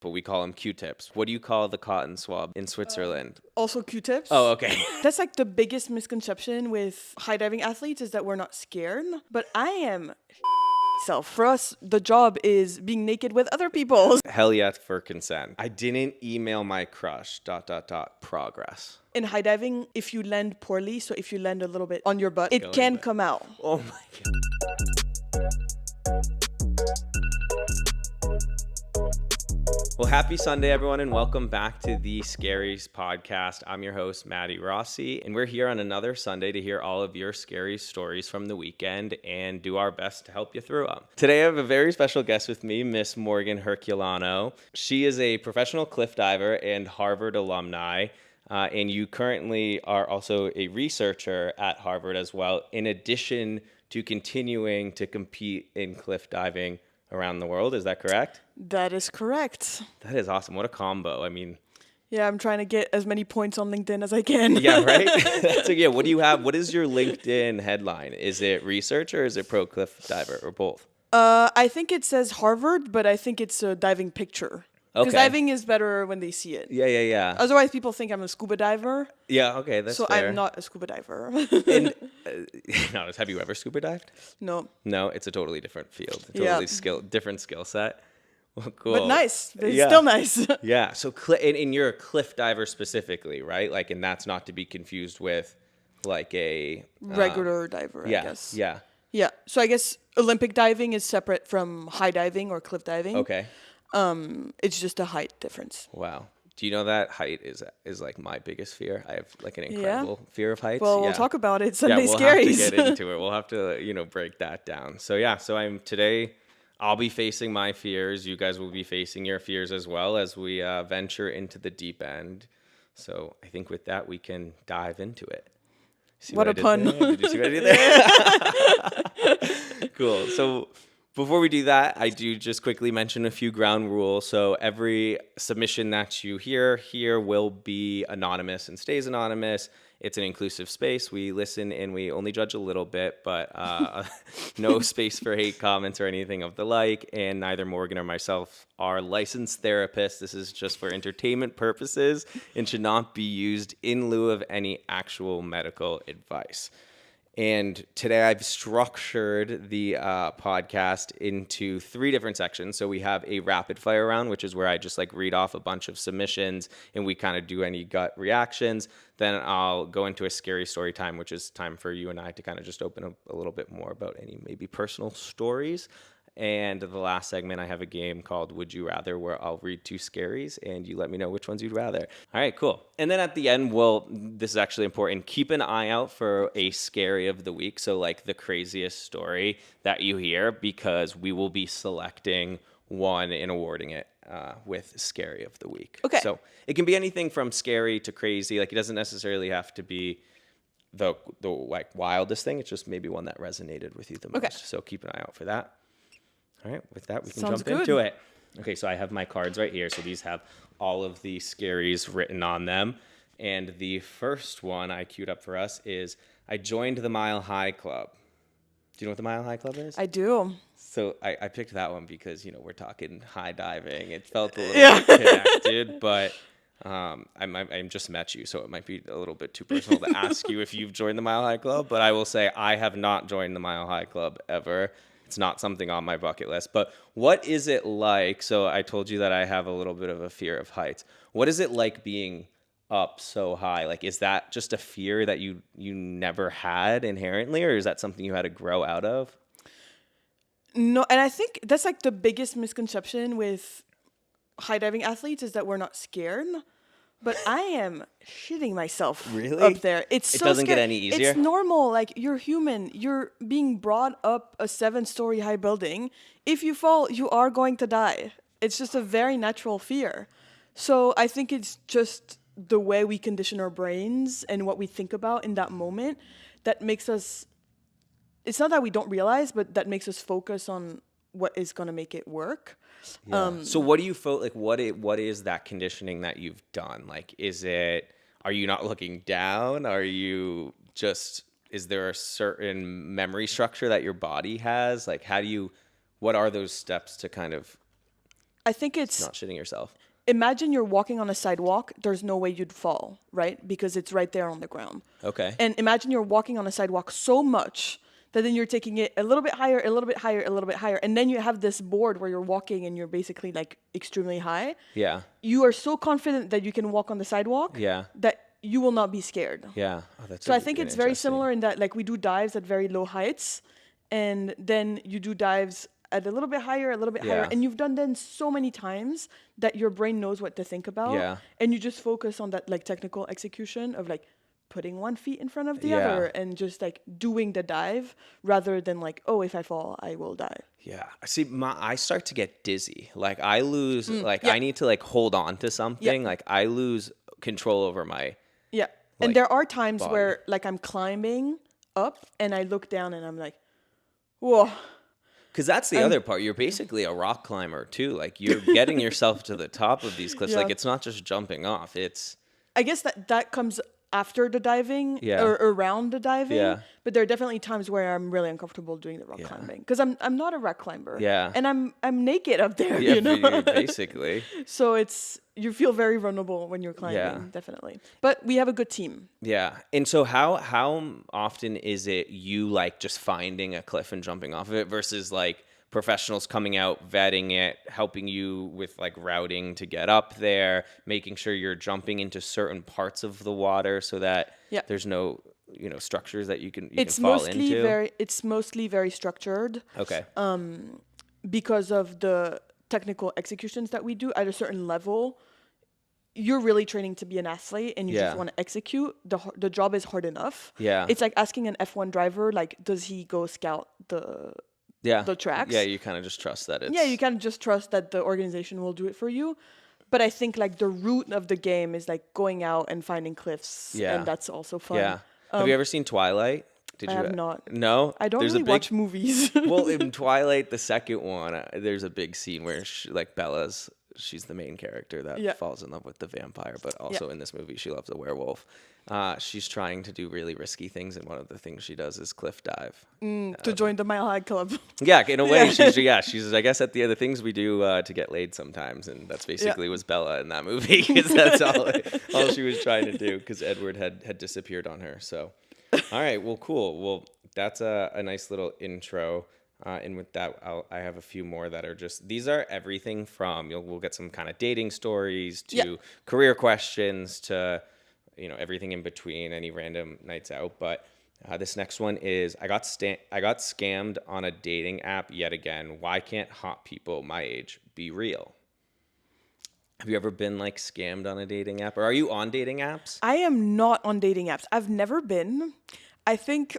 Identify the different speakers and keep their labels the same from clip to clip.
Speaker 1: but we call them Q-tips. What do you call the cotton swab in Switzerland?
Speaker 2: Also Q-tips.
Speaker 1: Oh, okay.
Speaker 2: That's like the biggest misconception with high diving athletes is that we're not scared. But I am self. For us, the job is being naked with other people.
Speaker 1: Hell yes for consent. I didn't email my crush, ... progress.
Speaker 2: In high diving, if you land poorly, so if you land a little bit on your butt, it can come out.
Speaker 1: Oh my God. Well, happy Sunday, everyone, and welcome back to the Scaries podcast. I'm your host, Maddie Rossi, and we're here on another Sunday to hear all of your scary stories from the weekend and do our best to help you through them. Today, I have a very special guest with me, Miss Morgane Herculano. She is a professional cliff diver and Harvard alumni, and you currently are also a researcher at Harvard as well, in addition to continuing to compete in cliff diving around the world. Is that correct?
Speaker 2: That is correct.
Speaker 1: That is awesome. What a combo. I mean,
Speaker 2: yeah, I'm trying to get as many points on LinkedIn as I can.
Speaker 1: Yeah, right? So yeah, what do you have? What is your LinkedIn headline? Is it research or is it pro cliff diver or both?
Speaker 2: I think it says Harvard, but I think it's a diving picture. Because diving is better when they see it.
Speaker 1: Yeah.
Speaker 2: Otherwise, people think I'm a scuba diver.
Speaker 1: Yeah, okay, that's
Speaker 2: so
Speaker 1: fair.
Speaker 2: I'm not a scuba diver.
Speaker 1: And, no, have you ever scuba dived?
Speaker 2: No.
Speaker 1: No, it's a totally different field. Different skill set. Well, cool.
Speaker 2: But nice. It's still nice.
Speaker 1: Yeah. So, and you're a cliff diver specifically, right? Like, and that's not to be confused with like a
Speaker 2: regular diver, I guess.
Speaker 1: Yeah.
Speaker 2: Yeah. So I guess Olympic diving is separate from high diving or cliff diving.
Speaker 1: Okay.
Speaker 2: It's just a height difference.
Speaker 1: Wow. Do you know that height is like my biggest fear? I have like an incredible fear of heights.
Speaker 2: Well, we'll talk about it. Sunday
Speaker 1: we'll
Speaker 2: Scaries.
Speaker 1: have to get into it. We'll have to, break that down. So I'll be facing my fears. You guys will be facing your fears as well as we venture into the deep end. So I think with that, we can dive into it.
Speaker 2: What a pun.
Speaker 1: Did you see what I did there? Cool. So before we do that, I do just quickly mention a few ground rules. So every submission that you hear here will be anonymous and stays anonymous. It's an inclusive space. We listen and we only judge a little bit, but no space for hate comments or anything of the like. And neither Morgan or myself are licensed therapists. This is just for entertainment purposes and should not be used in lieu of any actual medical advice. And today I've structured the podcast into 3 different sections. So we have a rapid fire round, which is where I just like read off a bunch of submissions and we kind of do any gut reactions. Then I'll go into a scary story time, which is time for you and I to kind of just open up a little bit more about any maybe personal stories. And the last segment, I have a game called Would You Rather, where I'll read 2 scaries and you let me know which ones you'd rather. All right, cool. And then at the end, this is actually important, keep an eye out for a scary of the week. So like the craziest story that you hear, because we will be selecting one and awarding it with scary of the week.
Speaker 2: Okay.
Speaker 1: So it can be anything from scary to crazy. Like it doesn't necessarily have to be the like wildest thing. It's just maybe one that resonated with you the most.
Speaker 2: Okay.
Speaker 1: So keep an eye out for that. All right, with that, we can
Speaker 2: Sounds
Speaker 1: jump into it. Okay, so I have my cards right here. So these have all of the scaries written on them. And the first one I queued up for us is, I joined the Mile High Club. Do you know what the Mile High Club is?
Speaker 2: I do.
Speaker 1: So I picked that one because, we're talking high diving. It felt a little bit connected, but I just met you, so it might be a little bit too personal to ask you if you've joined the Mile High Club. But I will say I have not joined the Mile High Club ever. It's not something on my bucket list. But what is it like? So I told you that I have a little bit of a fear of heights. What is it like being up so high? Like, is that just a fear that you never had inherently, or is that something you had to grow out of?
Speaker 2: No, and I think that's like the biggest misconception with high diving athletes is that we're not scared. But I am shitting myself up there. It
Speaker 1: doesn't get any easier?
Speaker 2: It's normal. Like, you're human. You're being brought up a 7-story high building. If you fall, you are going to die. It's just a very natural fear. So I think it's just the way we condition our brains and what we think about in that moment that makes us... It's not that we don't realize, but that makes us focus on what is going to make it work.
Speaker 1: Yeah. So what do you feel like? What is that conditioning that you've done? Like, are you not looking down? Is there a certain memory structure that your body has? Like, what are those steps to kind of
Speaker 2: I think it's
Speaker 1: not shitting yourself.
Speaker 2: imagine you're walking on a sidewalk. There's no way you'd fall, right? Because it's right there on the ground.
Speaker 1: Okay.
Speaker 2: And imagine you're walking on a sidewalk so much that then you're taking it a little bit higher, a little bit higher, a little bit higher. And then you have this board where you're walking and you're basically like extremely high.
Speaker 1: Yeah.
Speaker 2: You are so confident that you can walk on the sidewalk
Speaker 1: Yeah.
Speaker 2: that you will not be scared.
Speaker 1: Yeah. Oh, that's
Speaker 2: So I think it's very similar in that like we do dives at very low heights and then you do dives at a little bit higher,
Speaker 1: Yeah.
Speaker 2: and you've done them so many times that your brain knows what to think about.
Speaker 1: Yeah.
Speaker 2: And you just focus on that like technical execution of like putting one feet in front of the
Speaker 1: Yeah.
Speaker 2: other and just like doing the dive rather than like, oh, if I fall, I will die.
Speaker 1: Yeah. See, I start to get dizzy. Like I lose, like
Speaker 2: yeah.
Speaker 1: I need to like hold on to something.
Speaker 2: Yeah.
Speaker 1: Like I lose control over my,
Speaker 2: Yeah.
Speaker 1: Like,
Speaker 2: And there are times
Speaker 1: body.
Speaker 2: where like I'm climbing up and I look down and I'm like, whoa.
Speaker 1: because that's the other part. You're basically a rock climber too. Like you're getting yourself to the top of these cliffs.
Speaker 2: Yeah.
Speaker 1: Like it's not just jumping off. It's
Speaker 2: I guess that comes after the diving
Speaker 1: Yeah.
Speaker 2: or around the diving.
Speaker 1: Yeah.
Speaker 2: But there are definitely times where I'm really uncomfortable doing the rock climbing because I'm not a rock climber.
Speaker 1: Yeah.
Speaker 2: And I'm naked up there,
Speaker 1: yeah,
Speaker 2: you know.
Speaker 1: basically.
Speaker 2: So you feel very vulnerable when you're climbing,
Speaker 1: Yeah.
Speaker 2: definitely. But we have a good team.
Speaker 1: Yeah. And so how often is it you like just finding a cliff and jumping off of it versus like professionals coming out, vetting it, helping you with like routing to get up there, making sure you're jumping into certain parts of the water so that
Speaker 2: Yeah.
Speaker 1: there's no, structures that you can
Speaker 2: It's
Speaker 1: fall
Speaker 2: mostly
Speaker 1: into?
Speaker 2: mostly very structured
Speaker 1: Okay.
Speaker 2: because of the technical executions that we do at a certain level. You're really training to be an athlete and you
Speaker 1: Yeah.
Speaker 2: just want to execute. The job is hard enough.
Speaker 1: Yeah.
Speaker 2: It's like asking an F1 driver, like, does he go scout the tracks?
Speaker 1: Yeah, you kind of just trust that it's
Speaker 2: Yeah, you can't just trust that the organization will do it for you. But I think like the root of the game is like going out and finding cliffs.
Speaker 1: Yeah.
Speaker 2: And that's also fun.
Speaker 1: Yeah. Have you ever seen Twilight? Did
Speaker 2: I
Speaker 1: you
Speaker 2: have not.
Speaker 1: No?
Speaker 2: I don't
Speaker 1: There's
Speaker 2: really
Speaker 1: a big
Speaker 2: watch movies.
Speaker 1: well, in Twilight, the second one, there's a big scene where she's the main character that
Speaker 2: Yeah.
Speaker 1: falls in love with the vampire, but also in this movie, she loves a werewolf. She's trying to do really risky things, and one of the things she does is cliff dive.
Speaker 2: to join the Mile High Club.
Speaker 1: Yeah, in a way, she's I guess at the other things we do to get laid sometimes, and that's basically was Bella in that movie because that's all she was trying to do because Edward had disappeared on her. So, all right, well, cool. Well, that's a nice little intro. And with that, I have a few more that are these are everything from, we'll get some kind of dating stories to career questions to, everything in between, any random nights out. But this next one is, I got scammed on a dating app yet again. Why can't hot people my age be real? Have you ever been like scammed on a dating app, or are you on dating apps?
Speaker 2: I am not on dating apps. I've never been. I think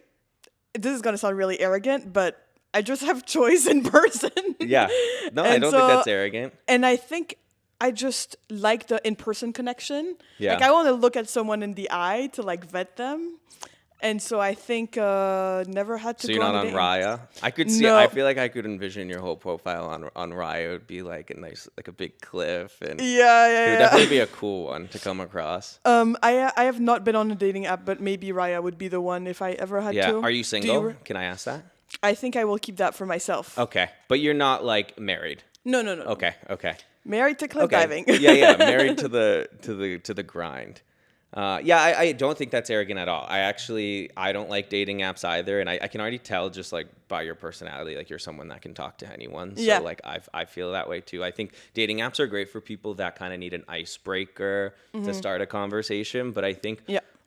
Speaker 2: this is going to sound really arrogant, but I just have choice in person.
Speaker 1: Yeah. No, I don't think that's arrogant.
Speaker 2: And I think I just like the in-person connection.
Speaker 1: Yeah.
Speaker 2: Like I want to look at someone in the eye to like vet them. And so I think never had to
Speaker 1: So
Speaker 2: go
Speaker 1: you're not
Speaker 2: on a
Speaker 1: on
Speaker 2: date.
Speaker 1: Raya? I could see.
Speaker 2: No.
Speaker 1: I feel like I could envision your whole profile on Raya. It would be like a nice, like a big cliff, and it would definitely be a cool one to come across.
Speaker 2: I have not been on a dating app, but maybe Raya would be the one if I ever had
Speaker 1: Yeah.
Speaker 2: to.
Speaker 1: Are you
Speaker 2: Do
Speaker 1: single? Can I ask that?
Speaker 2: I think I will keep that for myself.
Speaker 1: Okay, but you're not like married.
Speaker 2: No.
Speaker 1: Okay.
Speaker 2: Married to cliff diving.
Speaker 1: yeah. Married to the grind. I don't think that's arrogant at all. I don't like dating apps either, and I can already tell just like by your personality, like you're someone that can talk to anyone. So
Speaker 2: Yeah.
Speaker 1: like I feel that way too. I think dating apps are great for people that kind of need an icebreaker to start a conversation. But I think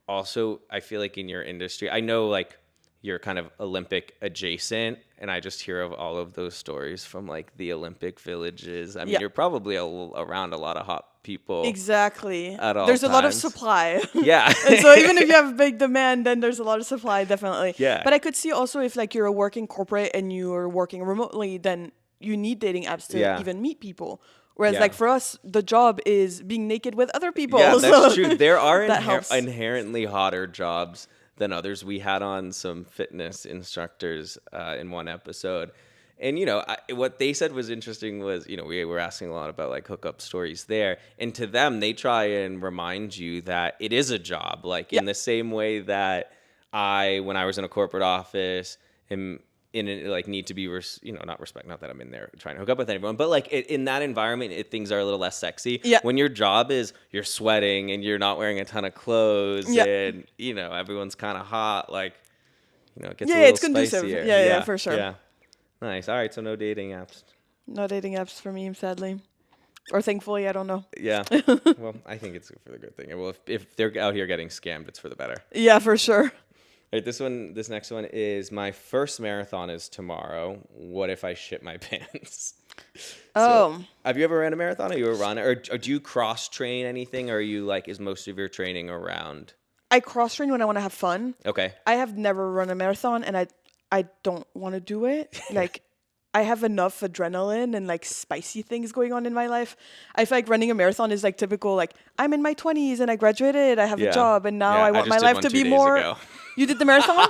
Speaker 1: also I feel like in your industry, I know like you're kind of Olympic adjacent, and I just hear of all of those stories from like the Olympic villages. I mean, you're probably around a lot of hot people.
Speaker 2: Exactly.
Speaker 1: At all
Speaker 2: There's a lot of
Speaker 1: times.
Speaker 2: supply.
Speaker 1: Yeah.
Speaker 2: And so even if you have big demand, then there's a lot of supply, definitely.
Speaker 1: Yeah.
Speaker 2: But I could see also if like you're a working corporate and you're working remotely, then you need dating apps to even meet people. Whereas like for us, the job is being naked with other people.
Speaker 1: Yeah,
Speaker 2: so
Speaker 1: that's true. There are
Speaker 2: that helps.
Speaker 1: inherently hotter jobs than others. We had on some fitness instructors in one episode. And, what they said was interesting was, we were asking a lot about like hookup stories there. And to them, they try and remind you that it is a job. Like in the same way that when I was in a corporate office, like need to be not respect, not that I'm in there trying to hook up with anyone, but like in that environment things are a little less sexy.
Speaker 2: Yeah.
Speaker 1: When your job is you're sweating and you're not wearing a ton of clothes and everyone's kind of hot, like it gets a little
Speaker 2: it's conducive.
Speaker 1: spicier.
Speaker 2: Yeah, for sure.
Speaker 1: Yeah. Nice. All right, so no dating apps.
Speaker 2: No dating apps for me, sadly. Or thankfully, I don't know.
Speaker 1: Yeah. Well, I think it's for the good thing. Well, if they're out here getting scammed, it's for the better.
Speaker 2: Yeah, for sure.
Speaker 1: All right, this next one is my first marathon is tomorrow. What if I shit my pants? So, have you ever ran a marathon? Are you a runner? Or do you cross train anything? Or are you like, is most of your training around?
Speaker 2: I cross train when I want to have fun.
Speaker 1: Okay.
Speaker 2: I have never run a marathon and I don't want to do it. Like, I have enough adrenaline and like spicy things going on in my life. I feel like running a marathon is like typical, like I'm in my 20s and I graduated, I have a job, and now I want my life to be more. Ago. You did the marathon?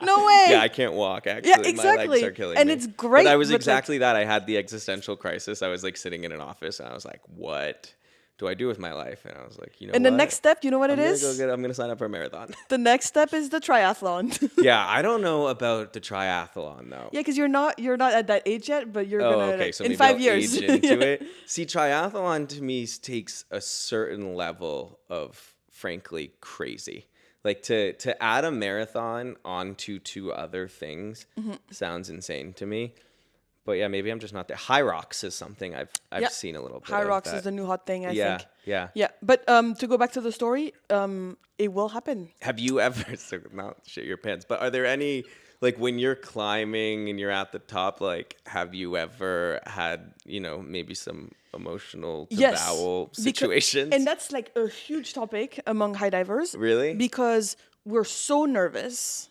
Speaker 2: No way.
Speaker 1: Yeah, I can't walk, actually.
Speaker 2: Yeah, exactly.
Speaker 1: My legs are killing
Speaker 2: and
Speaker 1: me.
Speaker 2: It's great.
Speaker 1: But I was exactly that. I had the existential crisis. I was like sitting in an office and I was like, what do I do with my life? And I was like,
Speaker 2: And the next step, you know what it is?
Speaker 1: I'm going to sign up for a marathon.
Speaker 2: The next step is the triathlon.
Speaker 1: Yeah, I don't know about the triathlon though.
Speaker 2: Yeah, because you're not at that age yet, but you're gonna
Speaker 1: so
Speaker 2: in
Speaker 1: maybe
Speaker 2: 5
Speaker 1: I'll
Speaker 2: years.
Speaker 1: age into it. See, triathlon to me takes a certain level of frankly crazy. Like to add a marathon onto two other things sounds insane to me. But yeah, maybe I'm just not there. High rocks is something I've seen a little bit.
Speaker 2: High
Speaker 1: of
Speaker 2: rocks
Speaker 1: that.
Speaker 2: is the new hot thing, I think.
Speaker 1: Yeah.
Speaker 2: Yeah, but to go back to the story, it will happen.
Speaker 1: Have you ever, so not shit your pants, but are there any, like when you're climbing and you're at the top, like have you ever had, maybe some emotional bowel situations?
Speaker 2: And that's like a huge topic among high divers.
Speaker 1: Really?
Speaker 2: Because we're so nervous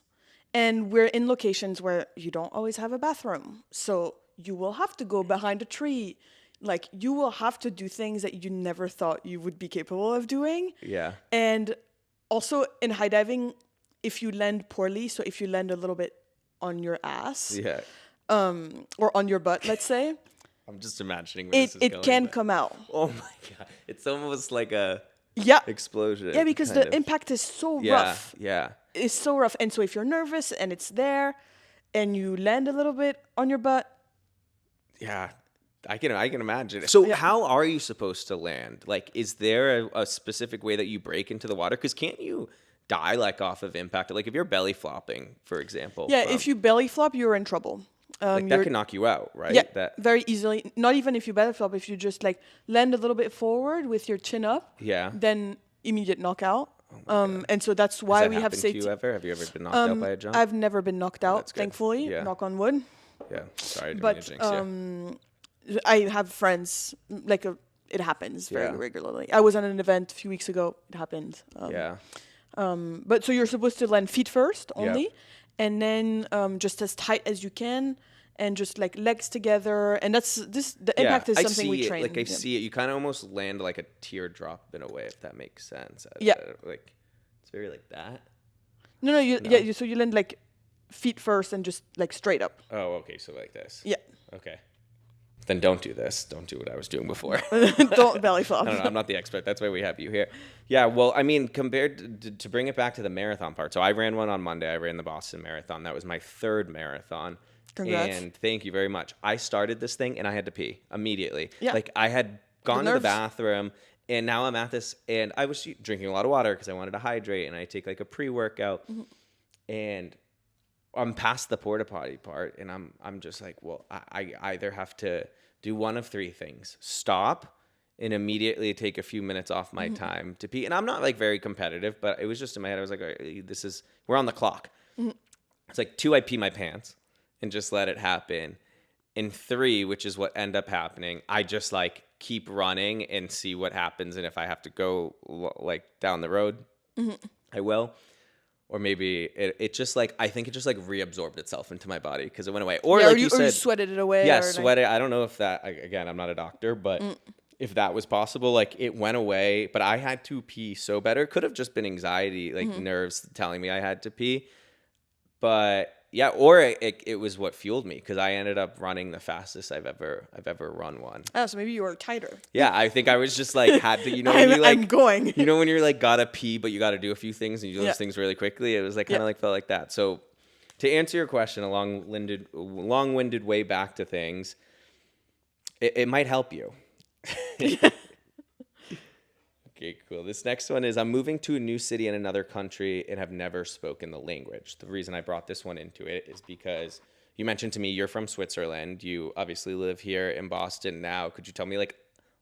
Speaker 2: and we're in locations where you don't always have a bathroom. So you will have to go behind a tree. Like you will have to do things that you never thought you would be capable of doing.
Speaker 1: Yeah.
Speaker 2: And also in high diving, if you land poorly, so if you land a little bit on your ass, or on your butt, let's say,
Speaker 1: I'm just imagining where this is going.
Speaker 2: It can come out.
Speaker 1: Oh my god, it's almost like a explosion.
Speaker 2: Yeah, because the impact is so rough.
Speaker 1: Yeah.
Speaker 2: It's so rough, and so if you're nervous and it's there, and you land a little bit on your butt.
Speaker 1: Yeah. I can imagine. So how are you supposed to land? Like, is there a specific way that you break into the water? Because can't you die like off of impact? Like if you're belly flopping, for example.
Speaker 2: Yeah, if you belly flop, you're in trouble.
Speaker 1: Like that can knock you out, right?
Speaker 2: Yeah, very easily. Not even if you belly flop. If you just like land a little bit forward with your chin up, then immediate knockout. And so that's why we have safety.
Speaker 1: To you ever? Have you ever been knocked out by a jump?
Speaker 2: I've never been knocked out, thankfully.
Speaker 1: Yeah.
Speaker 2: Knock on wood.
Speaker 1: Yeah, sorry.
Speaker 2: But I have friends, it happens very regularly. I was on an event a few weeks ago. It happened. But so you're supposed to land feet first only, and then just as tight as you can, and just like legs together. And the impact is something we train.
Speaker 1: I see it. You kind of almost land like a teardrop in a way, if that makes sense. Like it's very like that.
Speaker 2: No. So you land like feet first and just like straight up.
Speaker 1: Oh, okay. So like this.
Speaker 2: Yeah.
Speaker 1: Okay. Then don't do this. Don't do what I was doing before.
Speaker 2: Don't belly flop.
Speaker 1: I don't know. I'm not the expert. That's why we have you here. Yeah. Well, I mean, compared to bring it back to the marathon part. So I ran one on Monday. I ran the Boston Marathon. That was my third marathon.
Speaker 2: Congrats.
Speaker 1: And thank you very much. I started this thing and I had to pee immediately.
Speaker 2: Yeah.
Speaker 1: Like I had gone to the bathroom and now I'm at this and I was drinking a lot of water because I wanted to hydrate and I take like a pre-workout and I'm past the porta potty part and I'm just like, well, I either have to do one of three things: stop and immediately take a few minutes off my time to pee. And I'm not like very competitive, but it was just in my head. I was like, all right, we're on the clock. It's like 2, I pee my pants and just let it happen. And 3, which is what ended up happening, I just like keep running and see what happens. And if I have to go like down the road, I will. Or maybe it just like, I think it just like reabsorbed itself into my body because it went away. Or like you said,
Speaker 2: or you sweated it away.
Speaker 1: Yeah, sweat it. I don't know if that, again, I'm not a doctor, but if that was possible, like it went away. But I had to pee so better. It could have just been anxiety, like nerves telling me I had to pee. But yeah, or it was what fueled me because I ended up running the fastest I've ever run one.
Speaker 2: Oh, so maybe you were tighter.
Speaker 1: Yeah, I think I was just like had to, when you like
Speaker 2: I'm going.
Speaker 1: When you're like gotta pee, but you gotta do a few things and you do those things really quickly. It was like kind of like felt like that. So To answer your question, a long-winded way back to things, it might help you. Okay, cool. This next one is, I'm moving to a new city in another country and have never spoken the language. The reason I brought this one into it is because you mentioned to me you're from Switzerland. You obviously live here in Boston now. Could you tell me like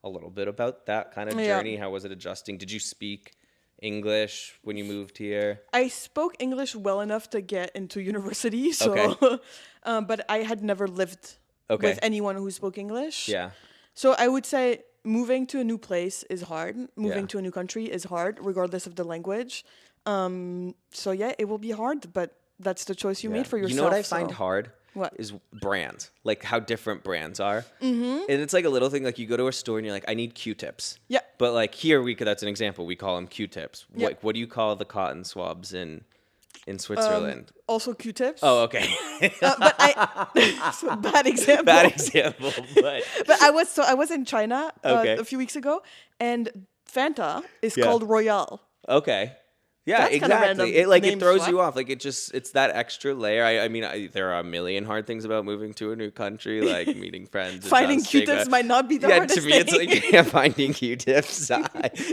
Speaker 1: a little bit about that kind of journey? How was it adjusting? Did you speak English when you moved here?
Speaker 2: I spoke English well enough to get into university, so but I had never lived with anyone who spoke English.
Speaker 1: Yeah.
Speaker 2: So I would say moving to a new place is hard. Moving to a new country is hard, regardless of the language. So yeah, it will be hard, but that's the choice you made for yourself.
Speaker 1: You know what I find hard?
Speaker 2: What?
Speaker 1: Is brands, like how different brands are. And it's like a little thing, like you go to a store and you're like, I need Q-tips.
Speaker 2: Yeah.
Speaker 1: But like here, that's an example. We call them Q-tips.
Speaker 2: Yeah.
Speaker 1: Like, what do you call the cotton swabs in Switzerland?
Speaker 2: Also Q-tips.
Speaker 1: Oh, okay.
Speaker 2: But so bad example.
Speaker 1: Bad example, but
Speaker 2: But I was in China a few weeks ago, and Fanta is called Royale.
Speaker 1: okay. Yeah,
Speaker 2: That's kinda random
Speaker 1: exactly. It throws
Speaker 2: swap.
Speaker 1: you off. Like it's that extra layer. I mean, there are a million hard things about moving to a new country, like meeting friends.
Speaker 2: Finding Q-tips might not be the hardest
Speaker 1: to me,
Speaker 2: thing.
Speaker 1: it's like finding Q-tips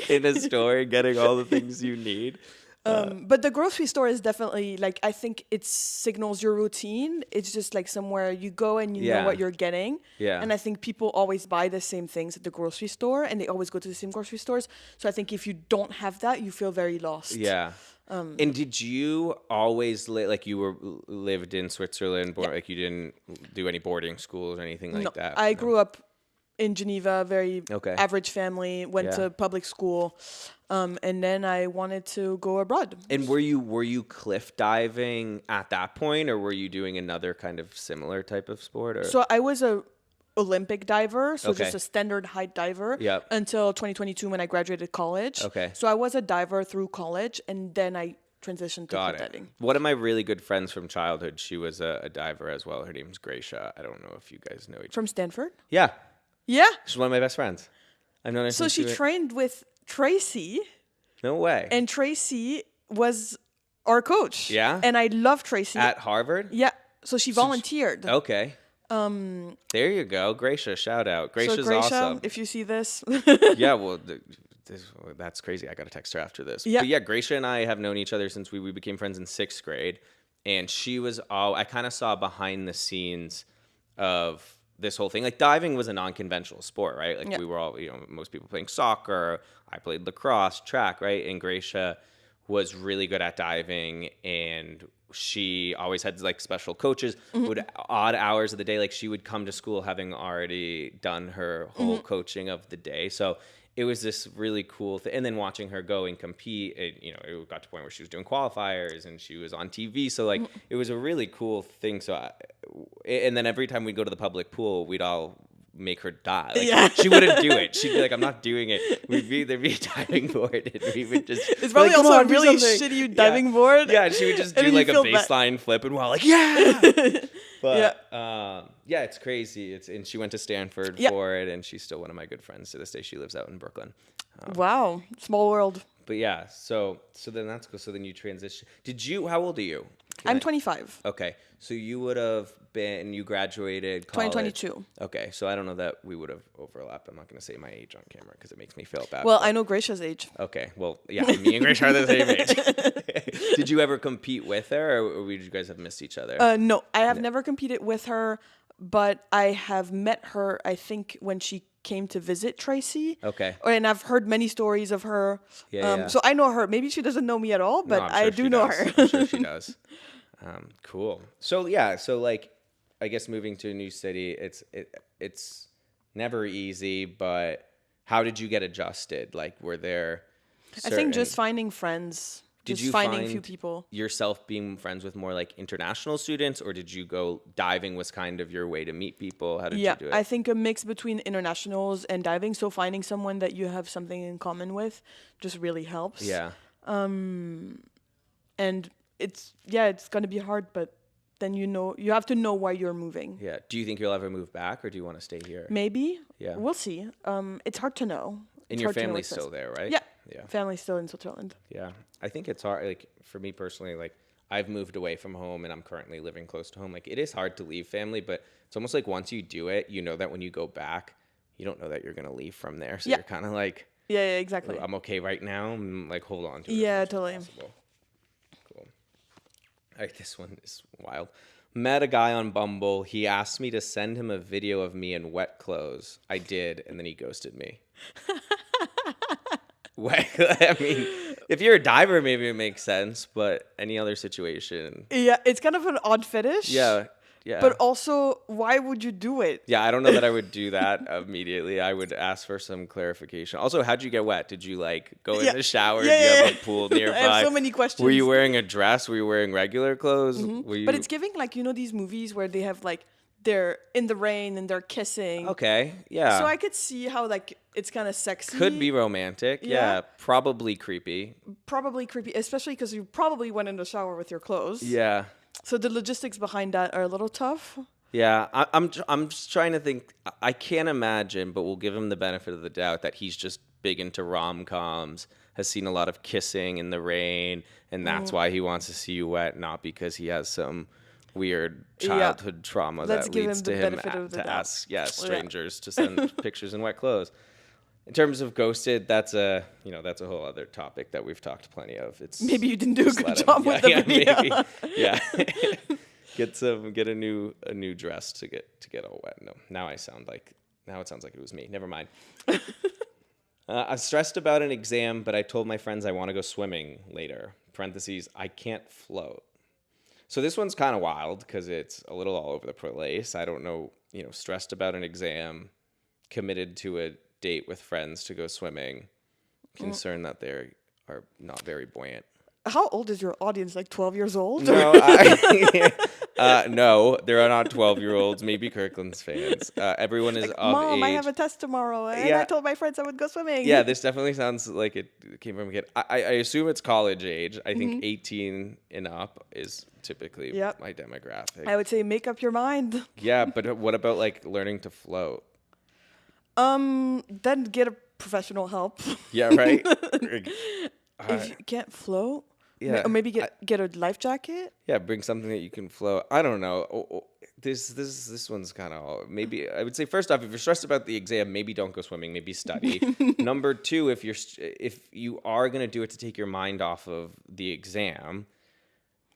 Speaker 1: in a store and getting all the things you need.
Speaker 2: But the grocery store is definitely like, I think it signals your routine. It's just like somewhere you go and you know what you're getting.
Speaker 1: Yeah.
Speaker 2: And I think people always buy the same things at the grocery store, and they always go to the same grocery stores. So I think if you don't have that, you feel very lost.
Speaker 1: Yeah. And did you always like you lived in Switzerland, like you didn't do any boarding schools or anything like that?
Speaker 2: I grew up in Geneva, very average family, went to public school, and then I wanted to go abroad.
Speaker 1: And were you cliff diving at that point, or were you doing another kind of similar type of sport? Or?
Speaker 2: So I was a Olympic diver, so just a standard height diver until 2022 when I graduated college.
Speaker 1: Okay.
Speaker 2: So I was a diver through college, and then I transitioned to cliff diving.
Speaker 1: One of my really good friends from childhood, she was a diver as well. Her name's Gracia. I don't know if you guys know each other.
Speaker 2: From Stanford?
Speaker 1: Yeah.
Speaker 2: Yeah.
Speaker 1: She's one of my best friends. I've known her
Speaker 2: So
Speaker 1: since
Speaker 2: she trained with Tracy.
Speaker 1: No way.
Speaker 2: And Tracy was our coach.
Speaker 1: Yeah?
Speaker 2: And I love Tracy.
Speaker 1: At Harvard?
Speaker 2: Yeah. So she volunteered.
Speaker 1: Okay. There you go. Gracia, shout out. Gracia's
Speaker 2: Gracia,
Speaker 1: awesome.
Speaker 2: if you see this.
Speaker 1: Yeah, well, that's crazy. I got to text her after this.
Speaker 2: Yeah.
Speaker 1: But yeah, Gracia and I have known each other since we became friends in 6th grade. And she was I kind of saw behind the scenes of this whole thing. Like diving was a non-conventional sport, right? Like we were all, most people playing soccer. I played lacrosse, track, right? And Gracia was really good at diving, and she always had like special coaches. Would odd hours of the day, like she would come to school having already done her whole coaching of the day. So it was this really cool thing. And then watching her go and compete, it got to the point where she was doing qualifiers and she was on TV. So like it was a really cool thing. So and then every time we'd go to the public pool, we'd all make her die. Like, she wouldn't do it. She'd be like, I'm not doing it. There'd be a diving board, and we would just.
Speaker 2: It's probably also a really shitty diving board.
Speaker 1: Yeah, and she would just do like a baseline flip, and we're all like, yeah. But yeah, it's crazy. And she went to Stanford for it, and she's still one of my good friends to this day. She lives out in Brooklyn.
Speaker 2: Wow, small world.
Speaker 1: But yeah, so then that's cool. So then you transition. How old are you?
Speaker 2: I'm 25.
Speaker 1: Okay, so you graduated college.
Speaker 2: 2022.
Speaker 1: Okay, so I don't know that we would have overlapped. I'm not going to say my age on camera because it makes me feel bad.
Speaker 2: Well, I know Gracia's age.
Speaker 1: Okay, well, yeah, me and Gracia are the same age. Did you ever compete with her, or did you guys have missed each other?
Speaker 2: No, I have never competed with her, but I have met her, I think, when she came to visit Tracy.
Speaker 1: Okay.
Speaker 2: And I've heard many stories of her. So I know her. Maybe she doesn't know me at all, but I do know her.
Speaker 1: I'm sure she does. Cool. So yeah, like I guess moving to a new city, it's never easy, but how did you get adjusted? Like were there
Speaker 2: I think just finding friends.
Speaker 1: Did
Speaker 2: just
Speaker 1: you
Speaker 2: finding
Speaker 1: find
Speaker 2: a few people.
Speaker 1: Yourself being friends with more like international students, or did you go diving was kind of your way to meet people? How did you do it?
Speaker 2: I think a mix between internationals and diving. So finding someone that you have something in common with just really helps.
Speaker 1: Yeah.
Speaker 2: And it's going to be hard, but then you have to know why you're moving.
Speaker 1: Yeah. Do you think you'll ever move back, or do you want to stay here?
Speaker 2: Maybe.
Speaker 1: Yeah.
Speaker 2: We'll see. It's hard to know.
Speaker 1: And your family's still there, right?
Speaker 2: Yeah.
Speaker 1: Yeah.
Speaker 2: Family's still in Switzerland.
Speaker 1: Yeah. I think it's hard. Like for me personally, like I've moved away from home and I'm currently living close to home. Like, it is hard to leave family, but it's almost like once you do it, you know that when you go back, you don't know that you're going to leave from there. So
Speaker 2: Yeah.
Speaker 1: you're kind of like,
Speaker 2: Yeah, exactly.
Speaker 1: I'm okay right now. And like, hold on to it
Speaker 2: Yeah,
Speaker 1: as much
Speaker 2: totally.
Speaker 1: as possible. Cool. All right, this one is wild. Met a guy on Bumble. He asked me to send him a video of me in wet clothes. I did, and then he ghosted me. I mean, if you're a diver, maybe it makes sense, but any other situation,
Speaker 2: Yeah, it's kind of an odd fetish.
Speaker 1: yeah.
Speaker 2: But also, why would you do it?
Speaker 1: Yeah, I don't know that I would do that immediately. I would ask for some clarification. Also, how'd you get wet? Did you like go in the shower?
Speaker 2: Yeah,
Speaker 1: Do you have
Speaker 2: yeah.
Speaker 1: a pool nearby?
Speaker 2: I have so many questions.
Speaker 1: Were you wearing a dress? Were you wearing regular clothes? Were you...
Speaker 2: But it's giving like, you know, these movies where they have like, they're in the rain and they're kissing.
Speaker 1: Okay, yeah.
Speaker 2: So I could see how like it's kind of sexy.
Speaker 1: Could be romantic. Yeah, probably creepy.
Speaker 2: Probably creepy, especially because you probably went in the shower with your clothes.
Speaker 1: Yeah.
Speaker 2: So the logistics behind that are a little tough.
Speaker 1: Yeah, I'm just trying to think. I can't imagine, but we'll give him the benefit of the doubt that he's just big into rom-coms, has seen a lot of kissing in the rain, and that's why he wants to see you wet, not because he has some weird childhood trauma
Speaker 2: Let's
Speaker 1: that
Speaker 2: give
Speaker 1: leads
Speaker 2: him
Speaker 1: to
Speaker 2: the
Speaker 1: him
Speaker 2: benefit of the
Speaker 1: to
Speaker 2: doubt.
Speaker 1: ask strangers to send pictures in wet clothes. In terms of ghosted, that's a whole other topic that we've talked plenty of. It's
Speaker 2: Maybe you didn't do a
Speaker 1: just
Speaker 2: good
Speaker 1: let him-
Speaker 2: job with the video.
Speaker 1: Maybe. Yeah. Get a new dress to get all wet. No, now it sounds like it was me. Never mind. I'm stressed about an exam, but I told my friends I want to go swimming later. Parentheses, I can't float. So this one's kind of wild because it's a little all over the place. I don't know, stressed about an exam, committed to a date with friends to go swimming, concerned that they are not very buoyant.
Speaker 2: How old is your audience? Like 12 years old?
Speaker 1: No, no, there are not 12-year-olds. Maybe Kirkland's fans. Everyone is
Speaker 2: Like,
Speaker 1: of
Speaker 2: Mom,
Speaker 1: age.
Speaker 2: I have a test tomorrow, and
Speaker 1: Yeah.
Speaker 2: I told my friends I would go swimming.
Speaker 1: Yeah, this definitely sounds like it came from a kid. I assume it's college age. I think 18 and up is typically my demographic.
Speaker 2: I would say make up your mind.
Speaker 1: Yeah, but what about like learning to float?
Speaker 2: Then get a professional help.
Speaker 1: Yeah, right.
Speaker 2: If you can't float,
Speaker 1: Yeah,
Speaker 2: or maybe get a life jacket.
Speaker 1: yeah, bring something that you can float. I don't know. This one's kind of maybe. I would say first off, if you're stressed about the exam, maybe don't go swimming. Maybe study. Number two, if you are gonna do it to take your mind off of the exam,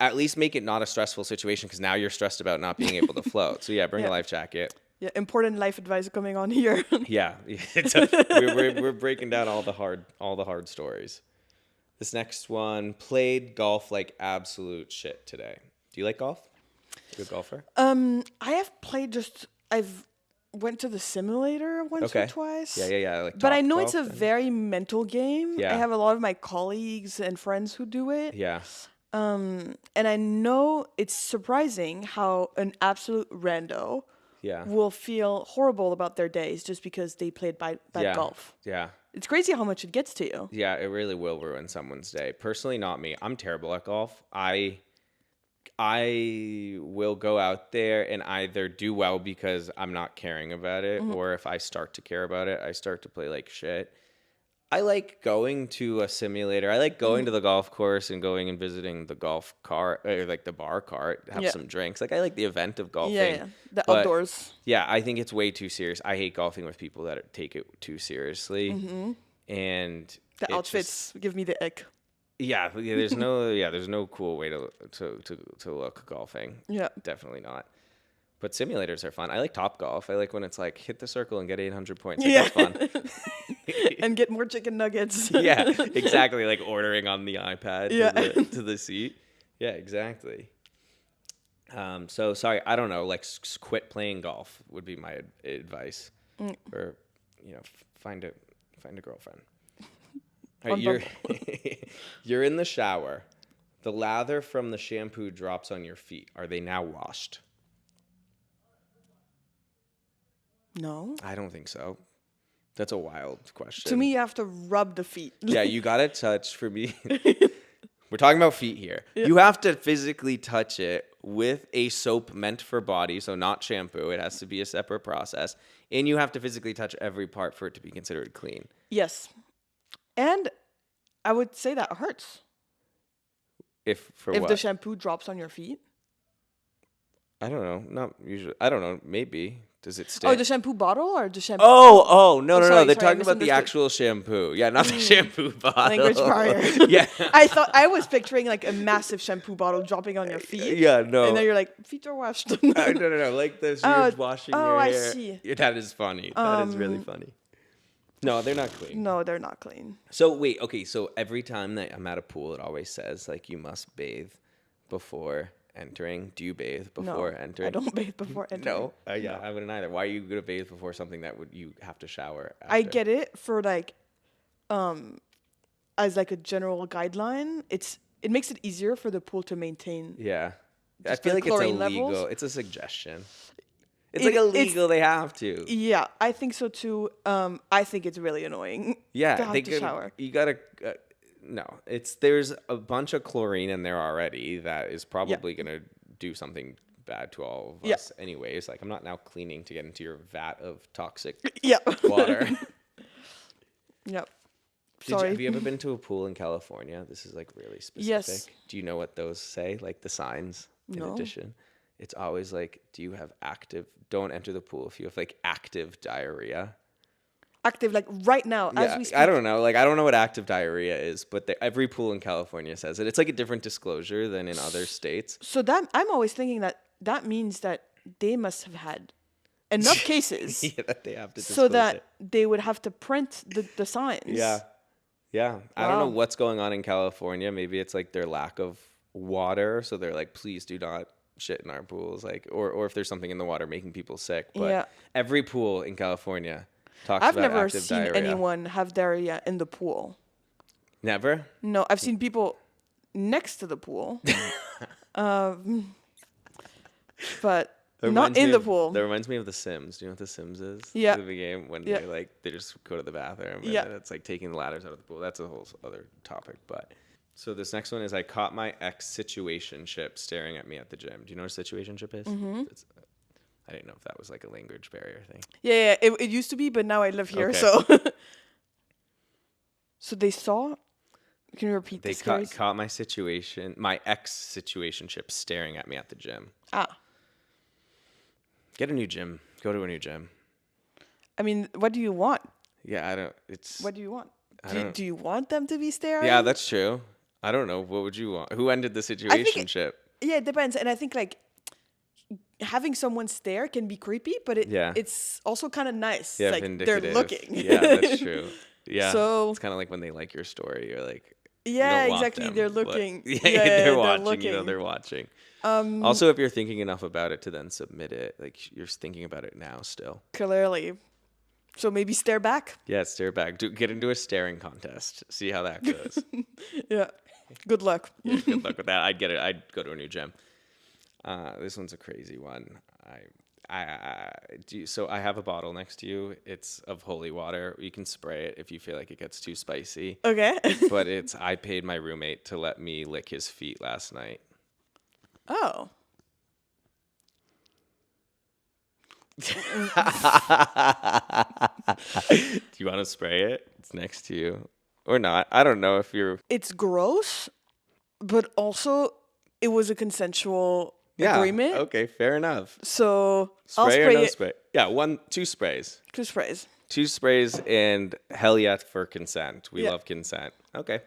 Speaker 1: at least make it not a stressful situation because now you're stressed about not being able to float. So yeah, bring a life jacket.
Speaker 2: Yeah, important life advice coming on here.
Speaker 1: Yeah, we're breaking down all the hard stories. This next one, played golf like absolute shit today. Do you like golf? Good golfer?
Speaker 2: I have played I've went to the simulator once or twice.
Speaker 1: Yeah. Like
Speaker 2: But I
Speaker 1: Top
Speaker 2: know
Speaker 1: Golf
Speaker 2: it's a
Speaker 1: and-
Speaker 2: very mental game.
Speaker 1: Yeah.
Speaker 2: I have a lot of my colleagues and friends who do it.
Speaker 1: Yeah.
Speaker 2: And I know it's surprising how an absolute rando
Speaker 1: Yeah.
Speaker 2: will feel horrible about their days just because they played bad golf.
Speaker 1: Yeah.
Speaker 2: It's crazy how much it gets to you.
Speaker 1: Yeah, it really will ruin someone's day. Personally, not me. I'm terrible at golf. I will go out there and either do well because I'm not caring about it, or if I start to care about it, I start to play like shit. I like going to a simulator. I like going to the golf course and going and visiting the golf cart, or like the bar cart, have some drinks. Like I like the event of golfing.
Speaker 2: Yeah. The
Speaker 1: but
Speaker 2: outdoors.
Speaker 1: Yeah, I think it's way too serious. I hate golfing with people that take it too seriously. And
Speaker 2: The
Speaker 1: it
Speaker 2: outfits give me the ick.
Speaker 1: there's no cool way to look golfing.
Speaker 2: Yeah.
Speaker 1: Definitely not. But simulators are fun. I like Top Golf. I like when it's like hit the circle and get 800 points. Like,
Speaker 2: Yeah.
Speaker 1: that's fun.
Speaker 2: And get more chicken nuggets.
Speaker 1: Yeah, exactly. Like ordering on the iPad to the seat. Yeah, exactly. So sorry, I don't know. Like quit playing golf would be my advice, or find a girlfriend. All right, you're in the shower. The lather from the shampoo drops on your feet. Are they now washed?
Speaker 2: No.
Speaker 1: I don't think so. That's a wild question.
Speaker 2: To me, you have to rub the feet.
Speaker 1: Yeah, you gotta touch for me. We're talking about feet here. Yeah. You have to physically touch it with a soap meant for body, so not shampoo. It has to be a separate process. And you have to physically touch every part for it to be considered clean.
Speaker 2: Yes. And I would say that hurts.
Speaker 1: If for
Speaker 2: If
Speaker 1: what?
Speaker 2: the shampoo drops on your feet.
Speaker 1: I don't know. Not usually. I don't know. Maybe. Does it stay?
Speaker 2: Oh, the shampoo bottle or the shampoo?
Speaker 1: Oh, no, no, no.
Speaker 2: sorry,
Speaker 1: They're
Speaker 2: sorry, I
Speaker 1: talking about the
Speaker 2: misunderstood.
Speaker 1: actual shampoo. Yeah, not the shampoo bottle.
Speaker 2: Language barrier.
Speaker 1: Yeah.
Speaker 2: I was picturing like a massive shampoo bottle dropping on your feet.
Speaker 1: Yeah, no.
Speaker 2: And then you're like, feet are washed.
Speaker 1: No. Like this, you're washing your
Speaker 2: I
Speaker 1: hair.
Speaker 2: see.
Speaker 1: Yeah, that is funny. That is really funny. No, they're not clean.
Speaker 2: No, they're not clean.
Speaker 1: So wait, okay. So every time that I'm at a pool, it always says like you must bathe before entering. Do you bathe before
Speaker 2: No,
Speaker 1: entering?
Speaker 2: I don't bathe before entering.
Speaker 1: No, yeah, I wouldn't either. Why are you gonna bathe before something that would you have to shower after?
Speaker 2: I get it for like, as like a general guideline. It makes it easier for the pool to maintain.
Speaker 1: Yeah, I
Speaker 2: Just
Speaker 1: feel
Speaker 2: the
Speaker 1: like it's
Speaker 2: chlorine
Speaker 1: illegal.
Speaker 2: levels?
Speaker 1: It's a suggestion. It's like illegal. They have to.
Speaker 2: Yeah, I think so too. I think it's really annoying.
Speaker 1: Yeah,
Speaker 2: to have to shower.
Speaker 1: You gotta. No, there's a bunch of chlorine in there already that is probably gonna do something bad to all of us. Anyways, like I'm not now cleaning to get into your vat of toxic water.
Speaker 2: Yep.
Speaker 1: Have you ever been to a pool in California? This is like really specific.
Speaker 2: Yes.
Speaker 1: Do you know what those say? Like the signs in
Speaker 2: No.
Speaker 1: addition? It's always like, don't enter the pool if you have like active diarrhea.
Speaker 2: Active, like right now, as we speak.
Speaker 1: I don't know. Like, I don't know what active diarrhea is, but every pool in California says it. It's like a different disclosure than in other states.
Speaker 2: So that I'm always thinking that means that they must have had enough cases
Speaker 1: That they have to disclose
Speaker 2: so that
Speaker 1: it.
Speaker 2: they would have to print the signs.
Speaker 1: Yeah. I don't know
Speaker 2: Wow.
Speaker 1: what's going on in California. Maybe it's like their lack of water, so they're like, please do not shit in our pools, like, or if there's something in the water making people sick. But every pool in California talks
Speaker 2: I've
Speaker 1: about
Speaker 2: never
Speaker 1: active
Speaker 2: seen
Speaker 1: diarrhea.
Speaker 2: anyone have diarrhea in the pool.
Speaker 1: Never?
Speaker 2: No, I've seen people next to the pool, but not in the pool.
Speaker 1: That reminds me of The Sims. Do you know what The Sims is?
Speaker 2: Yeah.
Speaker 1: The game when
Speaker 2: Yeah.
Speaker 1: they just go to the bathroom and
Speaker 2: Yeah.
Speaker 1: then it's like taking the ladders out of the pool. That's a whole other topic. But so this next one is I caught my ex situationship staring at me at the gym. Do you know what a situationship is?
Speaker 2: Mm-hmm.
Speaker 1: I didn't know if that was like a language barrier thing.
Speaker 2: Yeah, it used to be, but now I live here,
Speaker 1: Okay.
Speaker 2: so. So they saw. Can you repeat
Speaker 1: They
Speaker 2: the scaries?
Speaker 1: caught my ex situationship staring at me at the gym. Get a new gym. Go to a new gym.
Speaker 2: I mean, what do you want?
Speaker 1: Yeah, I don't. It's.
Speaker 2: What do you want?
Speaker 1: don't-
Speaker 2: Do you want them to be staring?
Speaker 1: Yeah, that's true. I don't know. What would you want? Who ended the situationship?
Speaker 2: Yeah, it depends, and I think like having someone stare can be creepy, but it's also kind of nice.
Speaker 1: Yeah,
Speaker 2: like
Speaker 1: vindictive.
Speaker 2: they're looking.
Speaker 1: Yeah, that's true. Yeah.
Speaker 2: So
Speaker 1: it's kind of like when they like your story. You're like,
Speaker 2: yeah,
Speaker 1: you don't want
Speaker 2: exactly.
Speaker 1: them,
Speaker 2: They're
Speaker 1: but-
Speaker 2: looking.
Speaker 1: they're watching. You know, they're watching.
Speaker 2: Um,
Speaker 1: Also, if you're thinking enough about it to then submit it, like you're thinking about it now still.
Speaker 2: clearly. So maybe stare back.
Speaker 1: Yeah, stare back. Get into a staring contest. See how that goes.
Speaker 2: Yeah. Good luck.
Speaker 1: Yeah, good luck with that. I'd get it. I'd go to a new gym. This one's a crazy one. So I have a bottle next to you. It's of holy water. You can spray it if you feel like it gets too spicy.
Speaker 2: Okay.
Speaker 1: But I paid my roommate to let me lick his feet last night.
Speaker 2: Oh.
Speaker 1: Do you want to spray it? It's next to you. Or not. I don't know if you're...
Speaker 2: It's gross, but also it was a consensual agreement.
Speaker 1: Okay, fair enough.
Speaker 2: So I'll
Speaker 1: Spray or
Speaker 2: spray
Speaker 1: no
Speaker 2: it.
Speaker 1: spray? Yeah, 2 sprays.
Speaker 2: 2 sprays.
Speaker 1: 2 sprays and hell yeah for consent. We
Speaker 2: Yeah.
Speaker 1: love consent. Okay.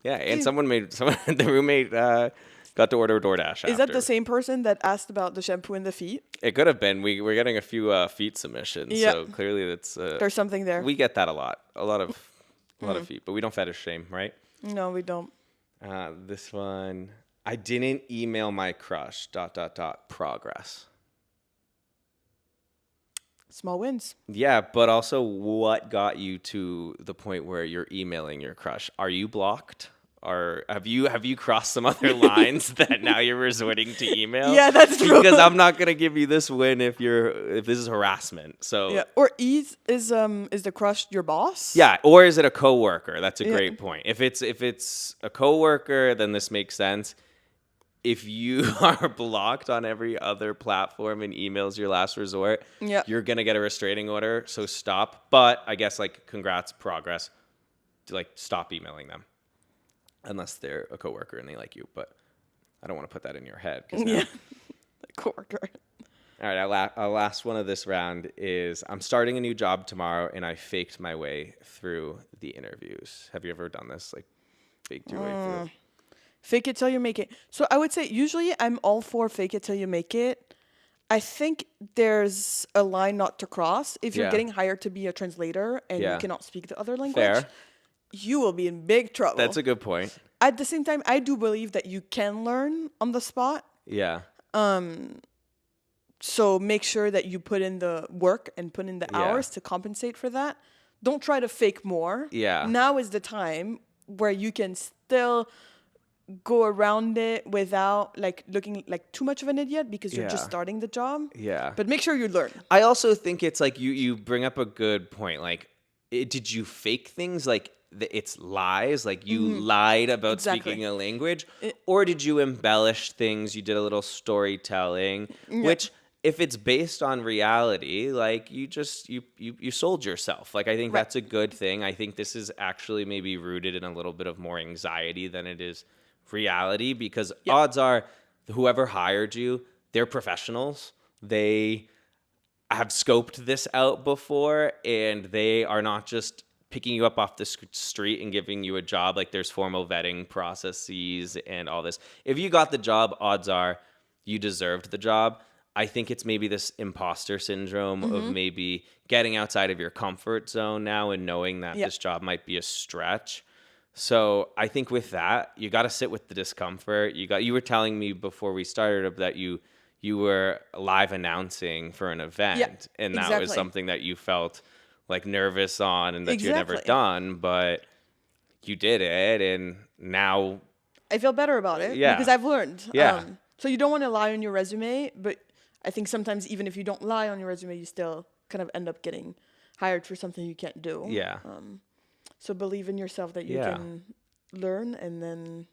Speaker 1: Yeah, and the roommate got to order DoorDash
Speaker 2: Is that
Speaker 1: after.
Speaker 2: the same person that asked about the shampoo in the feet?
Speaker 1: It could have been. We're getting a few feet submissions,
Speaker 2: Yeah.
Speaker 1: so clearly that's
Speaker 2: There's something there.
Speaker 1: we get that a lot of feet, but we don't fetish shame, right?
Speaker 2: No, we don't.
Speaker 1: This one, I didn't email my crush. ... Progress.
Speaker 2: Small wins.
Speaker 1: Yeah, but also, what got you to the point where you're emailing your crush? Are you blocked? Or have you crossed some other lines that now you're resorting to email?
Speaker 2: Yeah, that's true.
Speaker 1: Because I'm not gonna give you this win if this is harassment. So
Speaker 2: Yeah. Or is the crush your boss?
Speaker 1: yeah, or is it a coworker? That's a
Speaker 2: Yeah.
Speaker 1: great point. If it's a coworker, then this makes sense. If you are blocked on every other platform and email's your last resort,
Speaker 2: Yeah.
Speaker 1: you're gonna get a restraining order. So stop. But I guess like congrats, progress. Like stop emailing them. unless they're a coworker and they like you. But I don't want to put that in your head. 'Cause now,
Speaker 2: Yeah. Coworker.
Speaker 1: all right, our last one of this round is I'm starting a new job tomorrow and I faked my way through the interviews. Have you ever done this? Like, faked your way through?
Speaker 2: Fake it till you make it. So I would say usually I'm all for fake it till you make it. I think there's a line not to cross. If you're
Speaker 1: Yeah.
Speaker 2: getting hired to be a translator and
Speaker 1: Yeah.
Speaker 2: you cannot speak the other language,
Speaker 1: Fair.
Speaker 2: you will be in big trouble.
Speaker 1: That's a good point.
Speaker 2: At the same time, I do believe that you can learn on the spot.
Speaker 1: Yeah.
Speaker 2: So make sure that you put in the work and put in the
Speaker 1: Yeah.
Speaker 2: hours to compensate for that. Don't try to fake more.
Speaker 1: Yeah.
Speaker 2: Now is the time where you can still go around it without like looking like too much of an idiot because you're just
Speaker 1: Yeah.
Speaker 2: starting the job.
Speaker 1: Yeah.
Speaker 2: But make sure you learn.
Speaker 1: I also think it's like you bring up a good point. Like, did you fake things? Like, it's lies? Like, you lied about
Speaker 2: Exactly.
Speaker 1: speaking a language? Or did you embellish things? You did a little storytelling, which, if it's based on reality, like, you just, you sold yourself. Like, I think that's a good thing. I think this is actually maybe rooted in a little bit of more anxiety than it is reality, because odds are whoever hired you, they're professionals. They have scoped this out before, and they are not just picking you up off the street and giving you a job. Like, there's formal vetting processes and all this. If you got the job, odds are you deserved the job. I think it's maybe this imposter syndrome of maybe getting outside of your comfort zone now and knowing that this job might be a stretch. So I think with that, you got to sit with the discomfort. You were telling me before we started that you were live announcing for an event, and that was
Speaker 2: exactly.
Speaker 1: something that you felt like nervous on and that you had never
Speaker 2: Exactly.
Speaker 1: done, but you did it, and now
Speaker 2: I feel better about it
Speaker 1: Yeah.
Speaker 2: because I've learned.
Speaker 1: Yeah.
Speaker 2: So you don't want to lie on your resume, but I think sometimes even if you don't lie on your resume, you still kind of end up getting hired for something you can't do.
Speaker 1: yeah.
Speaker 2: So believe in yourself that you
Speaker 1: Yeah.
Speaker 2: can learn, and then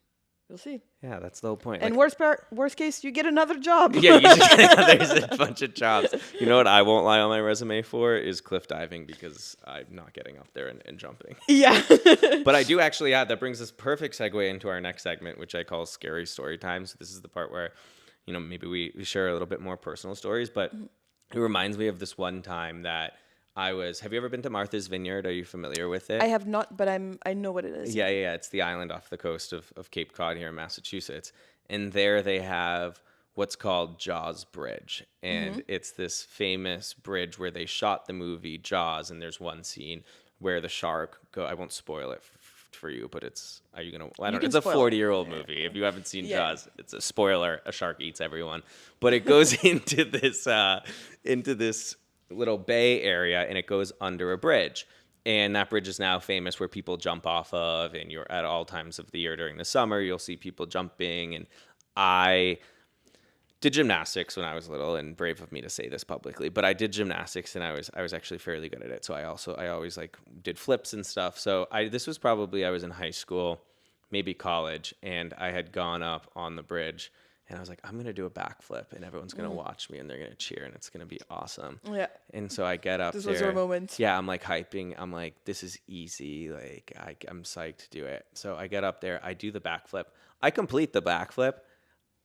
Speaker 2: you'll see.
Speaker 1: Yeah, that's the whole point.
Speaker 2: And
Speaker 1: Like,
Speaker 2: worst case, you get another job.
Speaker 1: yeah, you just there's a bunch of jobs. You know what I won't lie on my resume for is cliff diving, because I'm not getting up there and jumping.
Speaker 2: Yeah.
Speaker 1: But I do actually add, that brings us perfect segue into our next segment, which I call Scary Story Time. So this is the part where, maybe we share a little bit more personal stories, but it reminds me of this one time that have you ever been to Martha's Vineyard? Are you familiar with it?
Speaker 2: I have not, but I know what it is.
Speaker 1: Yeah. It's the island off the coast of Cape Cod here in Massachusetts. And there they have what's called Jaws Bridge. And it's this famous bridge where they shot the movie Jaws. And there's one scene where the shark I won't spoil it for you, but are you going to, I don't know. It's a
Speaker 2: spoil it.
Speaker 1: 40-year-old movie. If you haven't seen
Speaker 2: Yeah.
Speaker 1: Jaws, it's a spoiler. A shark eats everyone. But it goes into this little bay area, and it goes under a bridge. And that bridge is now famous, where people jump off of, and you're at all times of the year during the summer, you'll see people jumping. And I did gymnastics when I was little, and brave of me to say this publicly, but I did gymnastics, and I was actually fairly good at it. So I always like did flips and stuff. So this was probably, I was in high school, maybe college, and I had gone up on the bridge. And I was like, I'm going to do a backflip, and everyone's going to watch me, and they're going to cheer, and it's going to be awesome.
Speaker 2: Yeah.
Speaker 1: And so I get up
Speaker 2: This
Speaker 1: there.
Speaker 2: was your moment.
Speaker 1: Yeah, I'm like hyping. I'm like, this is easy. Like, I'm psyched to do it. So I get up there. I do the backflip. I complete the backflip.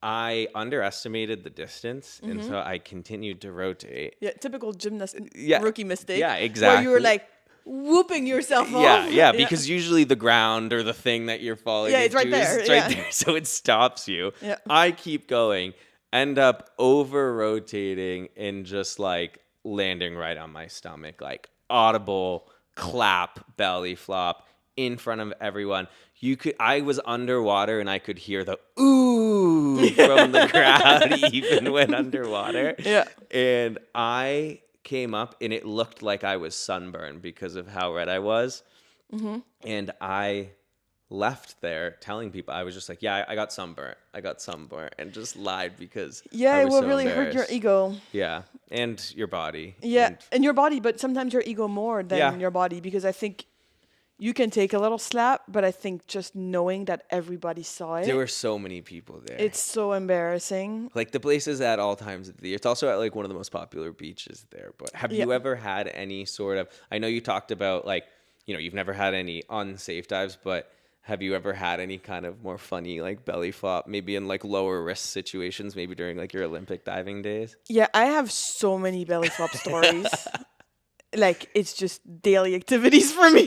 Speaker 1: I underestimated the distance, and so I continued to rotate.
Speaker 2: Yeah, typical gymnast
Speaker 1: Yeah.
Speaker 2: rookie mistake.
Speaker 1: Yeah,
Speaker 2: Where you
Speaker 1: exactly.
Speaker 2: were like whooping yourself
Speaker 1: Yeah,
Speaker 2: off.
Speaker 1: yeah, because usually the ground or the thing that you're falling
Speaker 2: Yeah, it's right
Speaker 1: into
Speaker 2: there,
Speaker 1: is right
Speaker 2: yeah.
Speaker 1: there, so it stops you.
Speaker 2: Yeah.
Speaker 1: I keep going, end up over rotating and just like landing right on my stomach, like audible clap belly flop in front of everyone. I was underwater and I could hear the ooh from the crowd even when underwater.
Speaker 2: Yeah.
Speaker 1: And I came up and it looked like I was sunburned because of how red I was. And I left there telling people, I was just like, yeah, I got sunburnt, and just lied because
Speaker 2: Yeah,
Speaker 1: I
Speaker 2: it
Speaker 1: was
Speaker 2: will
Speaker 1: so
Speaker 2: really hurt your
Speaker 1: embarrassed.
Speaker 2: ego.
Speaker 1: Yeah, and your body.
Speaker 2: Yeah, and your body, but sometimes your ego more than
Speaker 1: Yeah.
Speaker 2: your body, because I think you can take a little slap, but I think just knowing that everybody saw it,
Speaker 1: There were so many people there.
Speaker 2: it's so embarrassing.
Speaker 1: Like, the place is at all times of the year. It's also at like one of the most popular beaches there. But have you ever had any sort of, I know you talked about like, you've never had any unsafe dives, but have you ever had any kind of more funny like belly flop, maybe in like lower risk situations, maybe during like your Olympic diving days?
Speaker 2: Yeah, I have so many belly flop stories. Like it's just daily activities for me.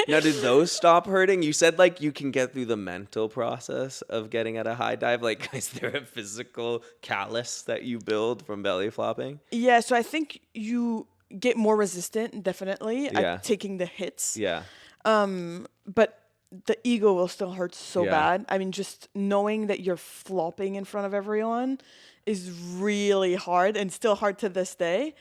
Speaker 1: Now, did those stop hurting? You said like you can get through the mental process of getting at a high dive. Like, is there a physical callus that you build from belly flopping?
Speaker 2: Yeah, so I think you get more resistant, definitely,
Speaker 1: Yeah.
Speaker 2: at taking the hits.
Speaker 1: Yeah.
Speaker 2: But the ego will still hurt so
Speaker 1: Yeah.
Speaker 2: bad. I mean, just knowing that you're flopping in front of everyone is really hard and still hard to this day.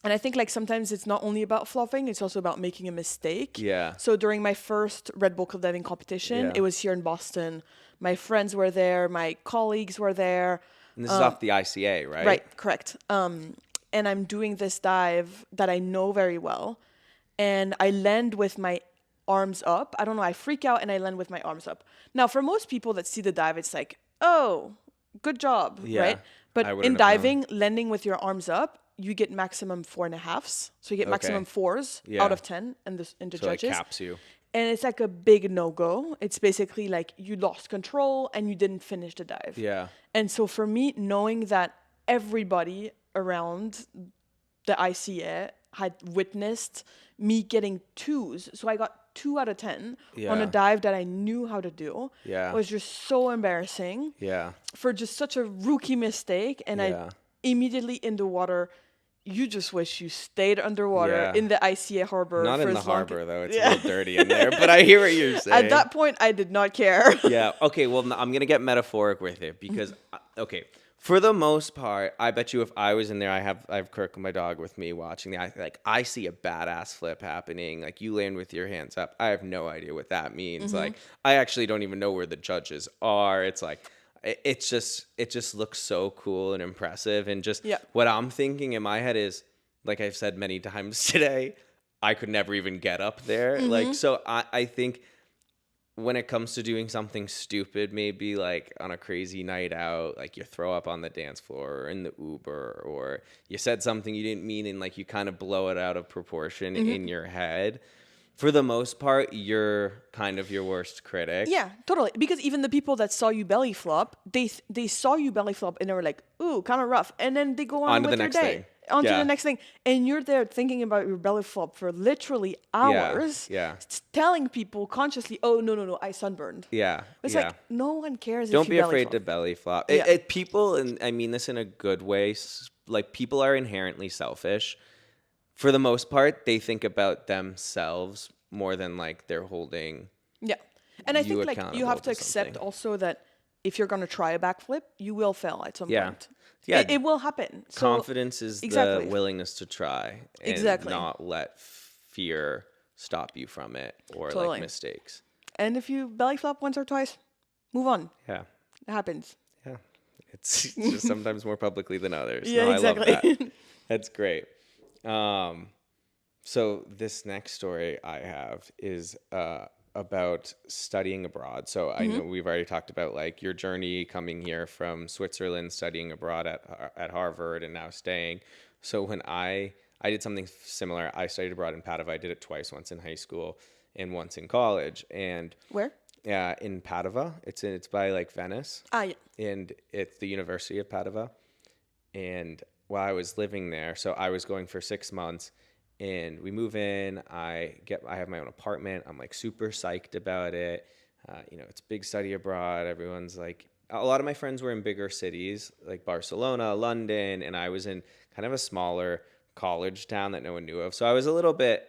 Speaker 2: And I think like sometimes it's not only about flopping, it's also about making a mistake.
Speaker 1: Yeah.
Speaker 2: So during my first Red Bull Club diving competition,
Speaker 1: Yeah.
Speaker 2: it was here in Boston. My friends were there, my colleagues were there.
Speaker 1: And this is off the ICA, right?
Speaker 2: Right, correct. And I'm doing this dive that I know very well, and I land with my arms up. I don't know, I freak out and I land with my arms up. Now, for most people that see the dive, it's like, oh, good job,
Speaker 1: Yeah,
Speaker 2: right? But
Speaker 1: I
Speaker 2: in
Speaker 1: wouldn't have known.
Speaker 2: diving, landing with your arms up, you get maximum 4.5s. So you get maximum
Speaker 1: Okay.
Speaker 2: 4s
Speaker 1: Yeah.
Speaker 2: out of 10 in the
Speaker 1: So it
Speaker 2: judges.
Speaker 1: caps you.
Speaker 2: And it's like a big no-go. It's basically like you lost control and you didn't finish the dive.
Speaker 1: Yeah.
Speaker 2: And so for me, knowing that everybody around the ICA had witnessed me getting 2s, so I got 2 out of 10 on
Speaker 1: Yeah.
Speaker 2: a dive that I knew how to do.
Speaker 1: Yeah.
Speaker 2: It was just so embarrassing
Speaker 1: Yeah.
Speaker 2: for just such a rookie mistake. And
Speaker 1: Yeah.
Speaker 2: I immediately in the water, you just wish you stayed underwater
Speaker 1: Yeah.
Speaker 2: in the ICA harbor.
Speaker 1: Not
Speaker 2: for
Speaker 1: in the
Speaker 2: as long
Speaker 1: harbor though. It's
Speaker 2: Yeah.
Speaker 1: a little dirty in there, but I hear what you're saying.
Speaker 2: At that point, I did not care.
Speaker 1: Yeah. Okay. Well, I'm gonna get metaphoric with it because okay, for the most part, I bet you if I was in there, I have Kirk, my dog, with me watching. I see a badass flip happening. Like you land with your hands up. I have no idea what that means. Like I actually don't even know where the judges are. It's like it just looks so cool and impressive. And just
Speaker 2: Yeah.
Speaker 1: what I'm thinking in my head is, like I've said many times today, I could never even get up there. Like so, I think when it comes to doing something stupid, maybe like on a crazy night out, like you throw up on the dance floor or in the Uber, or you said something you didn't mean and like you kind of blow it out of proportion in your head. For the most part, you're kind of your worst critic.
Speaker 2: Yeah, totally. Because even the people that saw you belly flop, they saw you belly flop and they were like, "Ooh, kind of rough," and then they go on
Speaker 1: On to
Speaker 2: with
Speaker 1: the
Speaker 2: their
Speaker 1: next
Speaker 2: day,
Speaker 1: thing.
Speaker 2: on to
Speaker 1: Yeah.
Speaker 2: the next thing, and you're there thinking about your belly flop for literally hours,
Speaker 1: Yeah.
Speaker 2: telling people consciously, "Oh no, I sunburned."
Speaker 1: Yeah.
Speaker 2: It's
Speaker 1: yeah.
Speaker 2: like no one cares.
Speaker 1: Don't
Speaker 2: if you
Speaker 1: be
Speaker 2: belly
Speaker 1: afraid
Speaker 2: flop.
Speaker 1: to belly flop.
Speaker 2: Yeah.
Speaker 1: People, and I mean this in a good way, like people are inherently selfish. For the most part, they think about themselves more than like they're holding.
Speaker 2: Yeah, and I
Speaker 1: you
Speaker 2: think like you
Speaker 1: accountable
Speaker 2: have to
Speaker 1: to
Speaker 2: accept
Speaker 1: something.
Speaker 2: also that if you're gonna try a backflip, you will fail at some
Speaker 1: Yeah.
Speaker 2: point.
Speaker 1: Yeah.
Speaker 2: It will happen. So,
Speaker 1: Confidence is
Speaker 2: exactly.
Speaker 1: the willingness to try and
Speaker 2: Exactly.
Speaker 1: not let fear stop you from it or
Speaker 2: Totally.
Speaker 1: like mistakes.
Speaker 2: And if you belly flop once or twice, move on.
Speaker 1: Yeah.
Speaker 2: It happens.
Speaker 1: Yeah. It's just sometimes more publicly than others.
Speaker 2: Yeah,
Speaker 1: No, I love
Speaker 2: exactly.
Speaker 1: that. That's great. So this next story I have is about studying abroad. So I know we've already talked about like your journey coming here from Switzerland, studying abroad at Harvard, and now staying. So when I did something similar, I studied abroad in Padova. I did it twice, once in high school and once in college. And
Speaker 2: Where?
Speaker 1: in Padova, it's by like Venice,
Speaker 2: Ah, yeah.
Speaker 1: and it's the University of Padova. And while I was living there, so I was going for 6 months, and we move in. I have my own apartment. I'm like super psyched about it. It's big study abroad. Everyone's like, a lot of my friends were in bigger cities like Barcelona, London, and I was in kind of a smaller college town that no one knew of. So I was a little bit,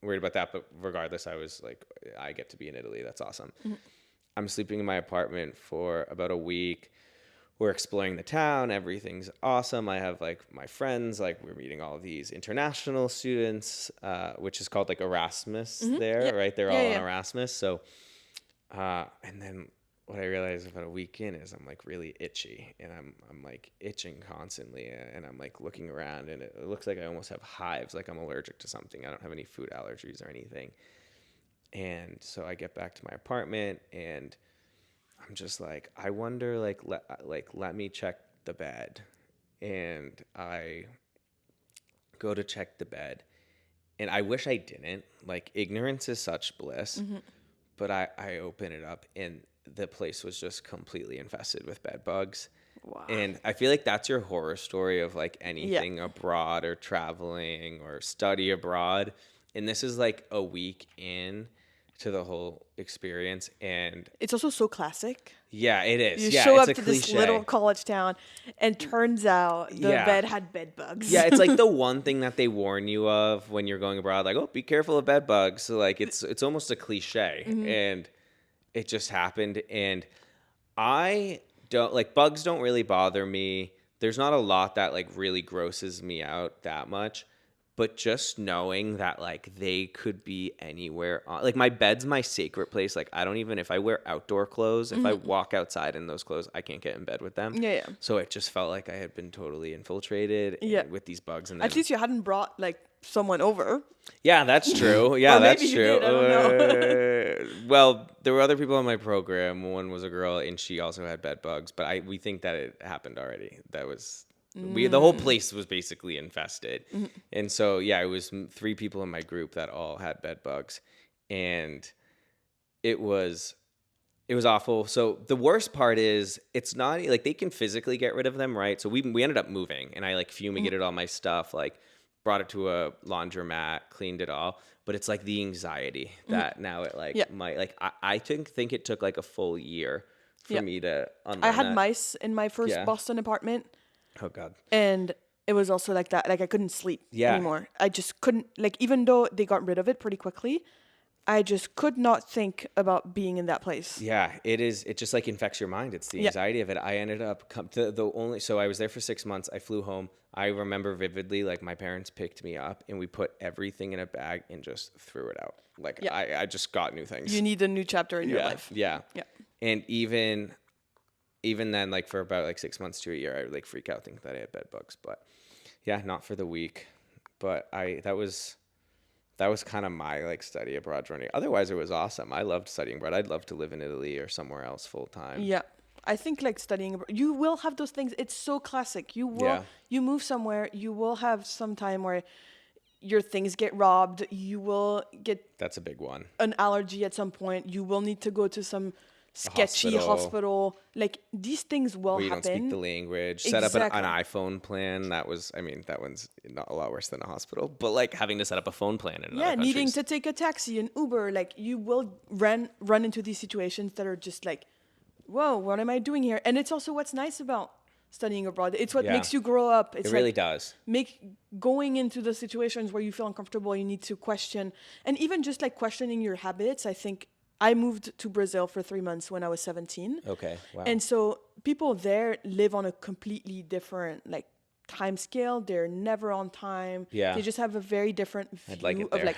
Speaker 1: worried about that. But regardless, I was like, I get to be in Italy. That's awesome. I'm sleeping in my apartment for about a week. We're exploring the town. Everything's awesome. I have like my friends, like we're meeting all these international students, which is called like Erasmus there,
Speaker 2: Yeah.
Speaker 1: right? They're
Speaker 2: Yeah,
Speaker 1: all
Speaker 2: yeah.
Speaker 1: on Erasmus. So, and then what I realized about a week in is I'm like really itchy, and I'm like itching constantly, and I'm like looking around, and it looks like I almost have hives, like I'm allergic to something. I don't have any food allergies or anything. And so I get back to my apartment, and I'm just like, I wonder, let me check the bed. And I go to check the bed, And I wish I didn't. Like, ignorance is such bliss. But I opened it up, and the place was just completely infested with bed bugs.
Speaker 2: Wow.
Speaker 1: And I feel like that's your horror story of like
Speaker 2: Yeah.
Speaker 1: anything abroad or traveling or study abroad. And this is like a week in to the whole experience. And
Speaker 2: It's also so classic.
Speaker 1: yeah, it is.
Speaker 2: You
Speaker 1: Yeah,
Speaker 2: show
Speaker 1: it's
Speaker 2: up
Speaker 1: a
Speaker 2: to
Speaker 1: cliche.
Speaker 2: this little college town, and turns out the
Speaker 1: Yeah.
Speaker 2: bed had bed bugs.
Speaker 1: Yeah, it's like the one thing that they warn you of when you're going abroad, like, oh, be careful of bed bugs. So like it's almost a cliche. And it just happened. And I don't like bugs don't really bother me. There's not a lot that like really grosses me out that much. But just knowing that like they could be anywhere on like my bed's my sacred place. Like I don't even if I wear outdoor clothes, if I walk outside in those clothes, I can't get in bed with them.
Speaker 2: Yeah.
Speaker 1: So it just felt like I had been totally infiltrated
Speaker 2: Yeah.
Speaker 1: with these bugs. And then,
Speaker 2: At least you hadn't brought like someone over.
Speaker 1: yeah, that's true. Yeah,
Speaker 2: Or maybe
Speaker 1: that's
Speaker 2: you
Speaker 1: true.
Speaker 2: did, I don't know.
Speaker 1: Well, there were other people on my program. One was a girl, and she also had bed bugs. But we think that it happened already. That was the whole place was basically infested, and so yeah, it was 3 people in my group that all had bed bugs, and it was awful. So the worst part is it's not like they can physically get rid of them, right? So we ended up moving, and I like fumigated all my stuff, like brought it to a laundromat, cleaned it all. But it's like the anxiety that now it like
Speaker 2: Yeah.
Speaker 1: might like I think it took like a full year for
Speaker 2: Yeah.
Speaker 1: me to unlearn
Speaker 2: I had
Speaker 1: that.
Speaker 2: mice in my first
Speaker 1: Yeah.
Speaker 2: Boston apartment,
Speaker 1: Oh God.
Speaker 2: and it was also like that. Like I couldn't sleep
Speaker 1: Yeah.
Speaker 2: anymore. I just couldn't. Like even though they got rid of it pretty quickly, I just could not think about being in that place.
Speaker 1: Yeah, it is. It just like infects your mind. It's the
Speaker 2: Yeah.
Speaker 1: anxiety of it. I ended up so I was there for 6 months. I flew home. I remember vividly, like my parents picked me up and we put everything in a bag and just threw it out. Like
Speaker 2: Yeah.
Speaker 1: I just got new things.
Speaker 2: You need a new chapter in your
Speaker 1: Yeah,
Speaker 2: life.
Speaker 1: yeah.
Speaker 2: Yeah.
Speaker 1: And even then, like for about like 6 months to a year, I would like freak out, think that I had bed bugs. But yeah, not for the week. But that was kind of my like study abroad journey. Otherwise, it was awesome. I loved studying abroad. I'd love to live in Italy or somewhere else full time.
Speaker 2: Yeah. I think like studying abroad, you will have those things. It's so classic. You will
Speaker 1: Yeah.
Speaker 2: you move somewhere, you will have some time where your things get robbed, you will get
Speaker 1: That's a big one.
Speaker 2: an allergy at some point, you will need to go to some sketchy hospital. Like these things will
Speaker 1: Where you don't speak
Speaker 2: happen.
Speaker 1: the language. Set up an
Speaker 2: Exactly.
Speaker 1: iPhone plan. That one's not a lot worse than a hospital. But like having to set up a phone plan in
Speaker 2: Yeah,
Speaker 1: other
Speaker 2: needing
Speaker 1: countries.
Speaker 2: to take a taxi, an Uber, like you will run into these situations that are just like, whoa, what am I doing here? And it's also what's nice about studying abroad. It's what
Speaker 1: Yeah.
Speaker 2: makes you grow up. It's
Speaker 1: It really
Speaker 2: like
Speaker 1: does.
Speaker 2: going into the situations where you feel uncomfortable, you need to question, and even just like questioning your habits. I think I moved to Brazil for 3 months when I was 17.
Speaker 1: Okay. Wow.
Speaker 2: And so people there live on a completely different like time scale. They're never on time.
Speaker 1: Yeah.
Speaker 2: They just have a very different
Speaker 1: I'd like
Speaker 2: view
Speaker 1: it
Speaker 2: of
Speaker 1: there.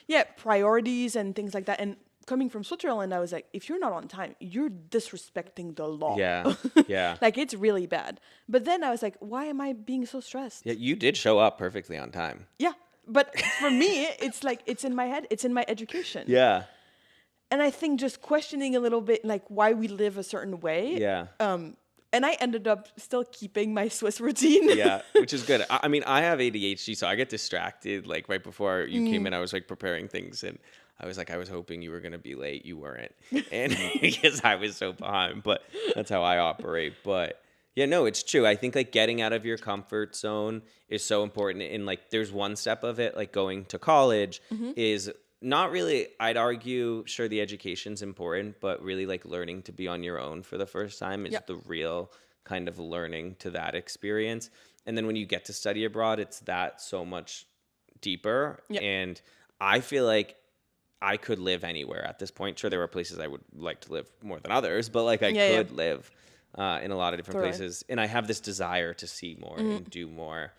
Speaker 2: like priorities and things like that. And coming from Switzerland, I was like, if you're not on time, you're disrespecting the law.
Speaker 1: Yeah. Yeah.
Speaker 2: Like it's really bad. But then I was like, why am I being so stressed?
Speaker 1: Yeah, you did show up perfectly on time.
Speaker 2: Yeah. But for me, it's like it's in my head, it's in my education.
Speaker 1: Yeah.
Speaker 2: And I think just questioning a little bit like why we live a certain way.
Speaker 1: Yeah.
Speaker 2: And I ended up still keeping my Swiss routine.
Speaker 1: Yeah, which is good. I mean, I have ADHD, so I get distracted. Like right before you came in, I was like preparing things, and I was like, I was hoping you were gonna be late. You weren't, and because I was so behind. But that's how I operate. But yeah, no, it's true. I think like getting out of your comfort zone is so important. And like, there's one step of it, like going to college, is not really. I'd argue, sure, the education's important, but really like learning to be on your own for the first time is
Speaker 2: Yep.
Speaker 1: the real kind of learning to that experience. And then when you get to study abroad, it's that so much deeper.
Speaker 2: Yep.
Speaker 1: And I feel like I could live anywhere at this point. Sure, there were places I would like to live more than others, but like I
Speaker 2: Yeah,
Speaker 1: could live in a lot of different
Speaker 2: Totally.
Speaker 1: places. And I have this desire to see more and do more.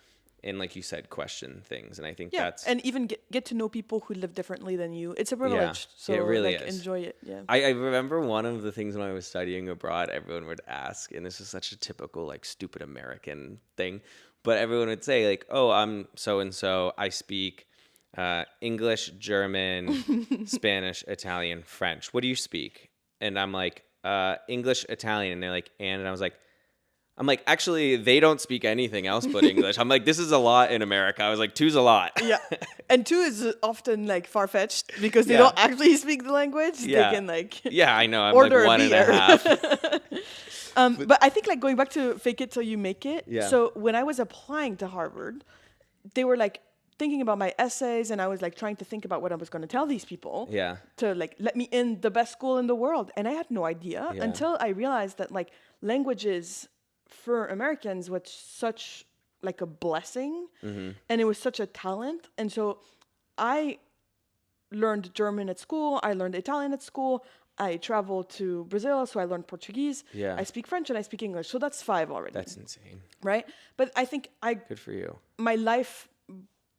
Speaker 1: And like you said, question things. And I think
Speaker 2: Yeah.
Speaker 1: that's...
Speaker 2: And even get to know people who live differently than you. It's a privilege. So
Speaker 1: it really
Speaker 2: like
Speaker 1: is.
Speaker 2: enjoy it. Yeah.
Speaker 1: I remember one of the things when I was studying abroad, everyone would ask, and this is such a typical like stupid American thing, but everyone would say like, oh, I'm so-and-so, I speak English, German, Spanish, Italian, French. What do you speak? And I'm like, English, Italian. And they're like, and I was like, I'm like, actually, they don't speak anything else but English. I'm like, this is a lot in America. I was like, two's a lot.
Speaker 2: Yeah. And two is often like far-fetched because they
Speaker 1: Yeah.
Speaker 2: don't actually speak the language.
Speaker 1: Yeah.
Speaker 2: They can like
Speaker 1: Yeah, I know. I'm
Speaker 2: order
Speaker 1: like one
Speaker 2: a
Speaker 1: and a
Speaker 2: beer.
Speaker 1: half.
Speaker 2: But I think like going back to fake it till you make it.
Speaker 1: Yeah.
Speaker 2: So when I was applying to Harvard, they were like thinking about my essays, and I was like trying to think about what I was going to tell these people
Speaker 1: Yeah.
Speaker 2: to like let me in the best school in the world. And I had no idea
Speaker 1: Yeah.
Speaker 2: until I realized that like languages for Americans was such like a blessing, and it was such a talent. And so I learned German at school. I learned Italian at school. I traveled to Brazil, so I learned Portuguese.
Speaker 1: Yeah.
Speaker 2: I speak French and I speak English. So that's 5 already.
Speaker 1: That's insane.
Speaker 2: right. But I think
Speaker 1: Good for you.
Speaker 2: my life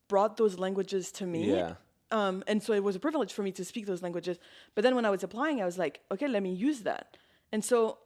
Speaker 2: brought those languages to me.
Speaker 1: Yeah.
Speaker 2: And so it was a privilege for me to speak those languages. But then when I was applying, I was like, okay, let me use that. And so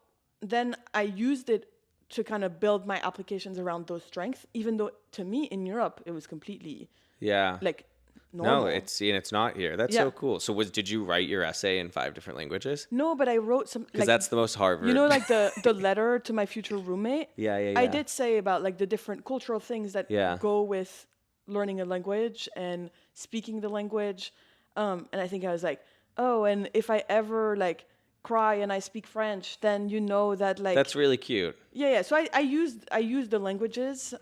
Speaker 2: then I used it to kind of build my applications around those strengths, even though to me in Europe, it was completely
Speaker 1: Yeah.
Speaker 2: like normal.
Speaker 1: No, it's not here. That's so cool. So did you write your essay in 5 different languages?
Speaker 2: No, but I wrote some,
Speaker 1: Because
Speaker 2: like,
Speaker 1: that's the most Harvard.
Speaker 2: you know, like the letter to my future roommate.
Speaker 1: Yeah.
Speaker 2: I did say about like the different cultural things that
Speaker 1: Yeah.
Speaker 2: go with learning a language and speaking the language. And I think I was like, oh, and if I ever like cry and I speak French, then you know that like
Speaker 1: That's really cute.
Speaker 2: yeah. So I used the languages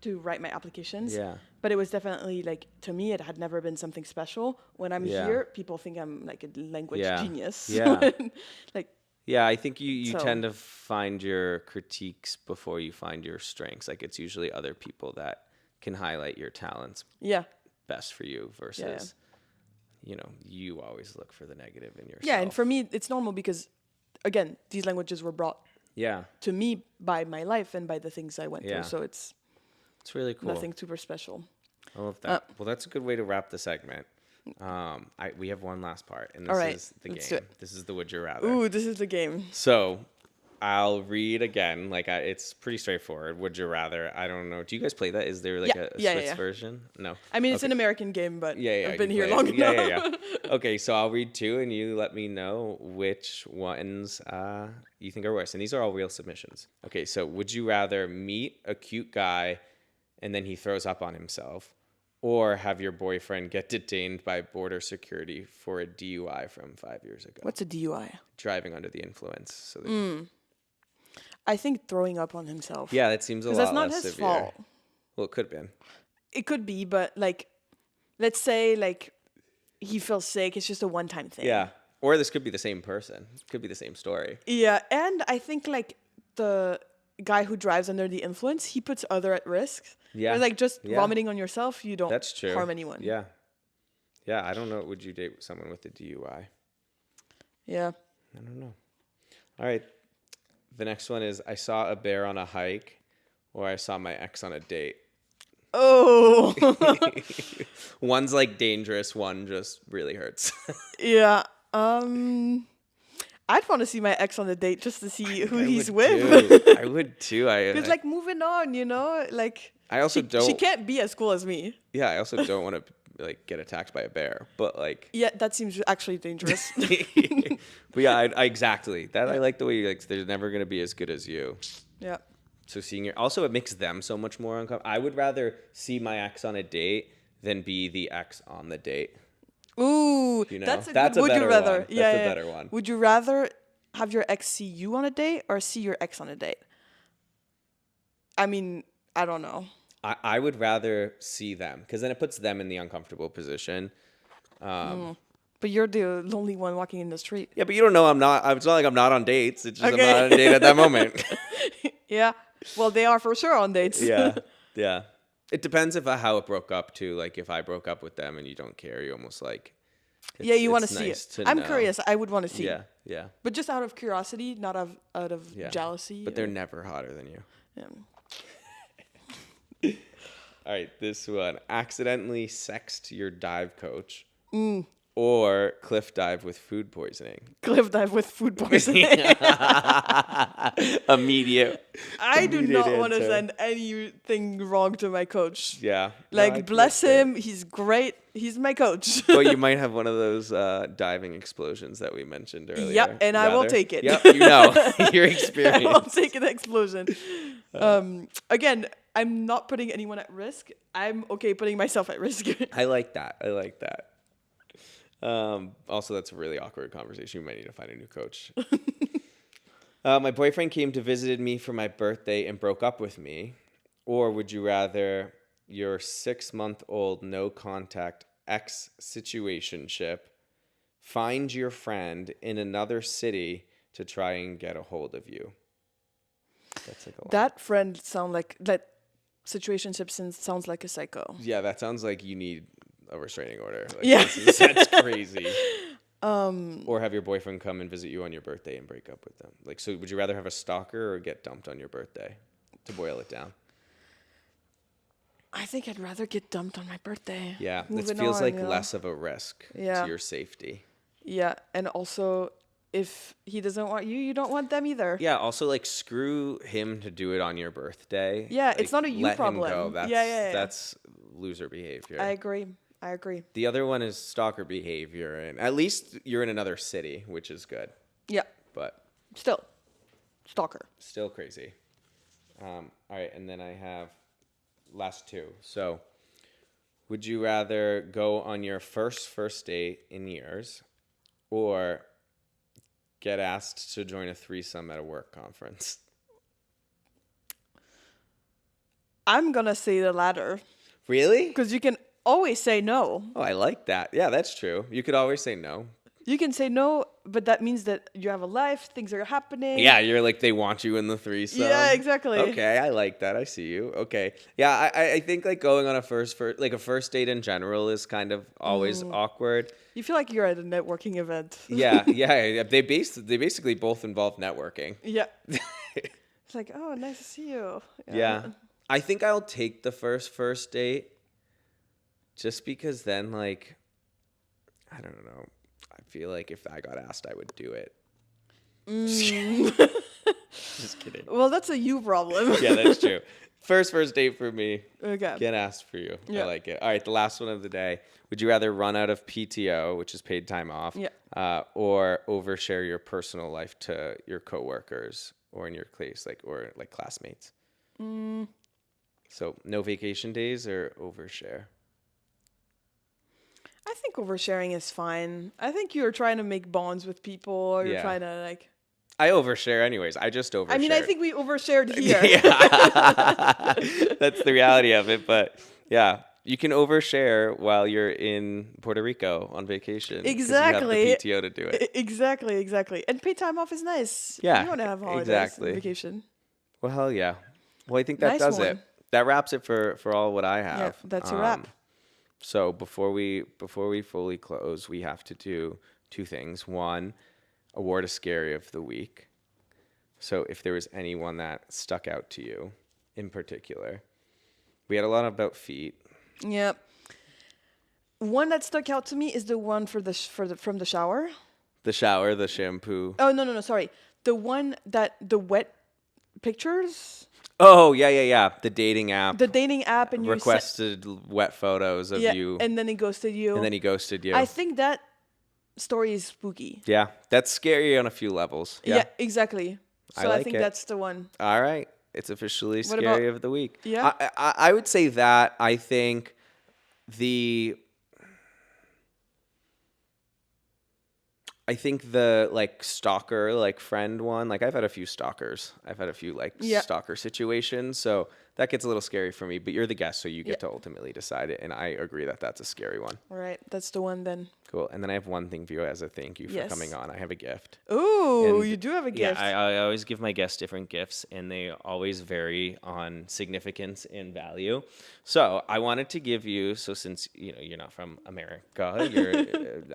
Speaker 2: to write my applications.
Speaker 1: Yeah.
Speaker 2: But it was definitely like, to me, it had never been something special. When I'm
Speaker 1: Yeah.
Speaker 2: here, people think I'm like a language
Speaker 1: Yeah.
Speaker 2: genius.
Speaker 1: Yeah.
Speaker 2: Like,
Speaker 1: Yeah, I think you
Speaker 2: So-
Speaker 1: tend to find your critiques before you find your strengths. Like it's usually other people that can highlight your talents
Speaker 2: yeah.
Speaker 1: best for you versus, you know, you always look for the negative in yourself.
Speaker 2: Yeah, and for me, it's normal because, again, these languages were brought
Speaker 1: Yeah,
Speaker 2: to me by my life and by the things I went
Speaker 1: Yeah.
Speaker 2: through. So it's
Speaker 1: it's really cool.
Speaker 2: nothing super special.
Speaker 1: I love that. Well, that's a good way to wrap the segment. We have one last part, and this
Speaker 2: All right,
Speaker 1: is the
Speaker 2: let's do
Speaker 1: game.
Speaker 2: it.
Speaker 1: This is the Would You Rather.
Speaker 2: Ooh, this is the game.
Speaker 1: So I'll read again. It's pretty straightforward. Would you rather? I don't know. Do you guys play that? Is there like
Speaker 2: Yeah,
Speaker 1: a
Speaker 2: yeah,
Speaker 1: Swiss
Speaker 2: yeah.
Speaker 1: version? No.
Speaker 2: I mean, it's an American game, but
Speaker 1: Yeah.
Speaker 2: I've been
Speaker 1: you
Speaker 2: here
Speaker 1: play
Speaker 2: long
Speaker 1: it.
Speaker 2: enough.
Speaker 1: Yeah. Okay, so I'll read 2, and you let me know which ones you think are worse. And these are all real submissions. Okay, so would you rather meet a cute guy and then he throws up on himself, or have your boyfriend get detained by border security for a DUI from 5 years ago?
Speaker 2: What's a DUI?
Speaker 1: Driving under the influence. So
Speaker 2: I think throwing up on himself.
Speaker 1: yeah, that seems a lot
Speaker 2: Because that's not
Speaker 1: less
Speaker 2: his
Speaker 1: severe.
Speaker 2: fault.
Speaker 1: Well, it could have been.
Speaker 2: It could be, but like, let's say like he feels sick. It's just a one-time thing.
Speaker 1: Yeah. Or this could be the same person. It could be the same story.
Speaker 2: Yeah, and I think like the guy who drives under the influence, he puts other at risk.
Speaker 1: Yeah.
Speaker 2: Whereas, like just
Speaker 1: Yeah.
Speaker 2: vomiting on yourself, you don't
Speaker 1: That's true.
Speaker 2: harm anyone.
Speaker 1: Yeah. Yeah, I don't know. Would you date someone with a DUI?
Speaker 2: Yeah.
Speaker 1: I don't know. All right. The next one is I saw a bear on a hike, or I saw my ex on a date.
Speaker 2: Oh.
Speaker 1: One's like dangerous, one just really hurts.
Speaker 2: Yeah. I'd want to see my ex on a date just to see who
Speaker 1: I
Speaker 2: he's
Speaker 1: would
Speaker 2: with.
Speaker 1: too. I would too.
Speaker 2: Because like moving on, you know, like
Speaker 1: I also don't.
Speaker 2: she can't be as cool as me.
Speaker 1: Yeah, I also don't want to like get attacked by a bear. But like,
Speaker 2: Yeah, that seems actually dangerous.
Speaker 1: but yeah, I exactly that. I like the way you like. They're never gonna be as good as you.
Speaker 2: Yeah.
Speaker 1: So seeing your also it makes them so much more uncomfortable. I would rather see my ex on a date than be the ex on the date.
Speaker 2: Ooh,
Speaker 1: You know,
Speaker 2: that's a
Speaker 1: that's
Speaker 2: good.
Speaker 1: a
Speaker 2: Would you
Speaker 1: better
Speaker 2: rather?
Speaker 1: one.
Speaker 2: Yeah,
Speaker 1: That's a
Speaker 2: yeah.
Speaker 1: better one.
Speaker 2: Would you rather have your ex see you on a date or see your ex on a date? I mean, I don't know.
Speaker 1: I would rather see them because then it puts them in the uncomfortable position.
Speaker 2: But you're the lonely one walking in the street.
Speaker 1: Yeah, but you don't know I'm not. It's not like I'm not on dates. It's just
Speaker 2: Okay.
Speaker 1: I'm not on a date at that moment.
Speaker 2: Yeah. Well, they are for sure on dates.
Speaker 1: Yeah. It depends how it broke up too. Like if I broke up with them and you don't care, you almost like.
Speaker 2: Yeah, you want to
Speaker 1: it's
Speaker 2: see
Speaker 1: nice
Speaker 2: it.
Speaker 1: to
Speaker 2: I'm
Speaker 1: know.
Speaker 2: curious. I would want to see.
Speaker 1: Yeah.
Speaker 2: But just out of curiosity, not out of
Speaker 1: Yeah.
Speaker 2: jealousy.
Speaker 1: But they're never hotter than you.
Speaker 2: Yeah.
Speaker 1: All right, this one. Accidentally sext your dive coach or cliff dive with food poisoning.
Speaker 2: Cliff dive with food poisoning.
Speaker 1: Immediate.
Speaker 2: I do
Speaker 1: Immediate
Speaker 2: not want to
Speaker 1: answer.
Speaker 2: send anything wrong to my coach.
Speaker 1: Yeah.
Speaker 2: Like, bless him. He's great. He's my coach.
Speaker 1: But you might have one of those diving explosions that we mentioned earlier.
Speaker 2: Yep, and I will take it.
Speaker 1: Yep, you know. Your
Speaker 2: I
Speaker 1: experience.
Speaker 2: will take an explosion. Again, I'm not putting anyone at risk. I'm okay putting myself at risk.
Speaker 1: I like that. Also, that's a really awkward conversation. You might need to find a new coach. My boyfriend came to visit me for my birthday and broke up with me. Or would you rather your 6-month-old no-contact ex-situationship find your friend in another city to try and get a hold of you? That's like a lot.
Speaker 2: That friend that situationship sounds like a psycho.
Speaker 1: Yeah, that sounds like you need a restraining order. Like,
Speaker 2: Yeah.
Speaker 1: That's crazy. Or have your boyfriend come and visit you on your birthday and break up with them. Like, so would you rather have a stalker or get dumped on your birthday? To boil it down.
Speaker 2: I think I'd rather get dumped on my birthday.
Speaker 1: Yeah, it
Speaker 2: Moving
Speaker 1: feels
Speaker 2: on,
Speaker 1: like
Speaker 2: you know?
Speaker 1: less of a risk
Speaker 2: Yeah.
Speaker 1: to your safety.
Speaker 2: Yeah, and also if he doesn't want you, you don't want them either.
Speaker 1: Yeah, also like screw him to do it on your birthday.
Speaker 2: Yeah,
Speaker 1: Like,
Speaker 2: it's not a you
Speaker 1: let
Speaker 2: problem.
Speaker 1: Him go. That's,
Speaker 2: Yeah.
Speaker 1: That's loser behavior.
Speaker 2: I agree.
Speaker 1: The other one is stalker behavior, and at least you're in another city, which is good.
Speaker 2: Yeah,
Speaker 1: But
Speaker 2: still, stalker.
Speaker 1: still crazy. All right, and then I have last two. So, would you rather go on your first date in years, or get asked to join a threesome at a work conference?
Speaker 2: I'm gonna say the latter
Speaker 1: Really?
Speaker 2: because you can always say no.
Speaker 1: Oh, I like that. Yeah, that's true. You could always say no.
Speaker 2: You can say no, but that means that you have a life, things are happening.
Speaker 1: Yeah, you're like, they want you in the threesome.
Speaker 2: Yeah, exactly.
Speaker 1: Okay, I like that. I see you. Okay. Yeah, I think like going on a first date in general is kind of always awkward.
Speaker 2: You feel like you're at a networking event.
Speaker 1: Yeah. They basically both involve networking.
Speaker 2: Yeah. It's like, oh, nice to see you.
Speaker 1: Yeah. I think I'll take the first date just because then, like, I don't know. I feel like if I got asked, I would do it. Just kidding.
Speaker 2: Well, that's a you problem.
Speaker 1: Yeah, that's true. First date for me.
Speaker 2: Okay.
Speaker 1: Get asked for you.
Speaker 2: Yeah.
Speaker 1: I like it. All right, the last one of the day. Would you rather run out of PTO, which is paid time off, or overshare your personal life to your coworkers or in your class, or classmates? So no vacation days or overshare?
Speaker 2: I think oversharing is fine. I think you're trying to make bonds with people, or you're
Speaker 1: Yeah.
Speaker 2: trying to like.
Speaker 1: I overshare anyways. I just overshare.
Speaker 2: I mean, I think we overshared here.
Speaker 1: Yeah. That's the reality of it. But yeah, you can overshare while you're in Puerto Rico on vacation. 'cause
Speaker 2: Exactly.
Speaker 1: You have the PTO to do it.
Speaker 2: Exactly. And paid time off is nice.
Speaker 1: Yeah,
Speaker 2: You want to have holidays
Speaker 1: exactly.
Speaker 2: and vacation.
Speaker 1: Well, hell yeah. Well, I think that
Speaker 2: Nice
Speaker 1: does it.
Speaker 2: one.
Speaker 1: That wraps it for all what I have.
Speaker 2: Yeah, that's a wrap.
Speaker 1: So before we fully close, we have to do two things. One, award a scary of the week. So if there was anyone that stuck out to you in particular, we had a lot about feet.
Speaker 2: Yeah. One that stuck out to me is the one from the shower.
Speaker 1: The shower, the shampoo.
Speaker 2: Oh no, sorry. The one that the wet pictures,
Speaker 1: Oh yeah. The dating app
Speaker 2: the dating app, and you
Speaker 1: requested wet photos of you,
Speaker 2: and then he ghosted you.
Speaker 1: and then he ghosted you.
Speaker 2: I think that story is spooky.
Speaker 1: Yeah, that's scary on a few levels.
Speaker 2: Yeah, exactly.
Speaker 1: I
Speaker 2: So I
Speaker 1: like
Speaker 2: think
Speaker 1: it.
Speaker 2: that's the one.
Speaker 1: All right. It's officially
Speaker 2: What
Speaker 1: scary
Speaker 2: about-
Speaker 1: of the week.
Speaker 2: Yeah?
Speaker 1: I would say that. I think the like stalker, like friend one, like I've had a few stalkers. I've had a few like
Speaker 2: Yeah.
Speaker 1: stalker situations. So that gets a little scary for me, but you're the guest, so you get
Speaker 2: Yeah.
Speaker 1: to ultimately decide it. And I agree that that's a scary one.
Speaker 2: All right, that's the one then.
Speaker 1: Cool. And then I have one thing for you as a thank you for
Speaker 2: Yes.
Speaker 1: coming on. I have a gift.
Speaker 2: Ooh,
Speaker 1: And-
Speaker 2: you do have a
Speaker 1: Yeah,
Speaker 2: gift.
Speaker 1: I always give my guests different gifts, and they always vary on significance and value. So I wanted to give you, since you're not from America,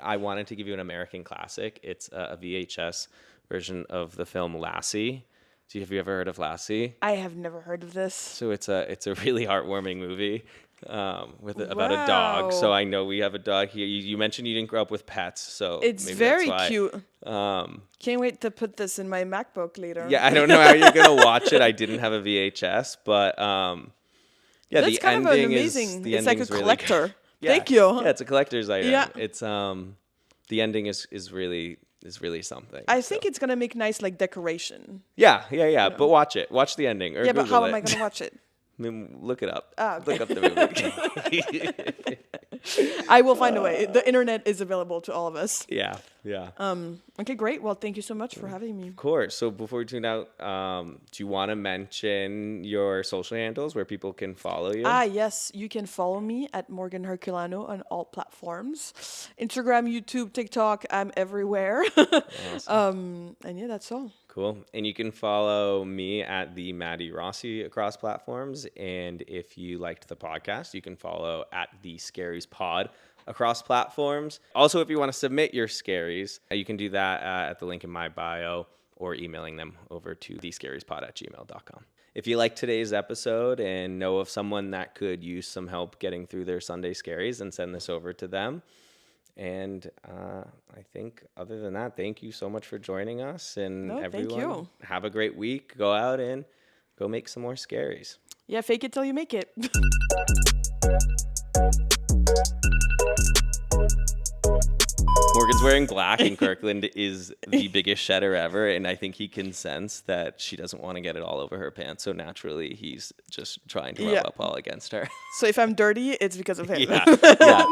Speaker 1: I wanted to give you an American classic. It's a VHS version of the film Lassie. Have you ever heard of Lassie?
Speaker 2: I have never heard of this.
Speaker 1: So it's a really heartwarming movie. about a dog. So
Speaker 2: Wow.
Speaker 1: I know we have a dog here. You mentioned you didn't grow up with pets, so
Speaker 2: It's
Speaker 1: maybe
Speaker 2: very
Speaker 1: that's why.
Speaker 2: cute.
Speaker 1: Um,
Speaker 2: Can't wait to put this in my MacBook later.
Speaker 1: yeah, I don't know how you're gonna watch it. I didn't have a VHS, but yeah,
Speaker 2: That's kind of an
Speaker 1: the
Speaker 2: amazing. It's like a
Speaker 1: ending's really good.
Speaker 2: collector.
Speaker 1: Yeah,
Speaker 2: Thank you.
Speaker 1: yeah, it's a collector's item.
Speaker 2: Yeah.
Speaker 1: It's the ending is really something.
Speaker 2: I
Speaker 1: so.
Speaker 2: think it's gonna make nice like decoration.
Speaker 1: Yeah. But watch it. Watch the ending or
Speaker 2: Yeah, but
Speaker 1: Google
Speaker 2: how
Speaker 1: it.
Speaker 2: am I gonna watch it?
Speaker 1: I mean, look it up.
Speaker 2: Ah, okay.
Speaker 1: Look up the movie.
Speaker 2: I will find a way. The internet is available to all of us.
Speaker 1: Yeah.
Speaker 2: Okay, great. Well, thank you so much for having me.
Speaker 1: Of course. So before we tune out, do you want to mention your social handles where people can follow you?
Speaker 2: Yes, you can follow me at Morgane Herculano on all platforms. Instagram, YouTube, TikTok, I'm everywhere. And yeah, that's all.
Speaker 1: Cool. And you can follow me at the Maddie Rossi across platforms. And if you liked the podcast, you can follow at the Scaries Pod across platforms. Also, if you want to submit your scaries, you can do that at the link in my bio or emailing them over to thescariespod@gmail.com. If you like today's episode and know of someone that could use some help getting through their Sunday Scaries, then send this over to them. And I think other than that, thank you so much for joining us. And
Speaker 2: No, thank
Speaker 1: everyone,
Speaker 2: you.
Speaker 1: have a great week. Go out and go make some more scaries.
Speaker 2: Yeah, fake it till you make it.
Speaker 1: Morgan's wearing black, and Kirkland is the biggest shedder ever. And I think he can sense that she doesn't want to get it all over her pants. So naturally, he's just trying to rub
Speaker 2: Yeah.
Speaker 1: up all against her.
Speaker 2: So if I'm dirty, it's because of him.
Speaker 1: Yeah.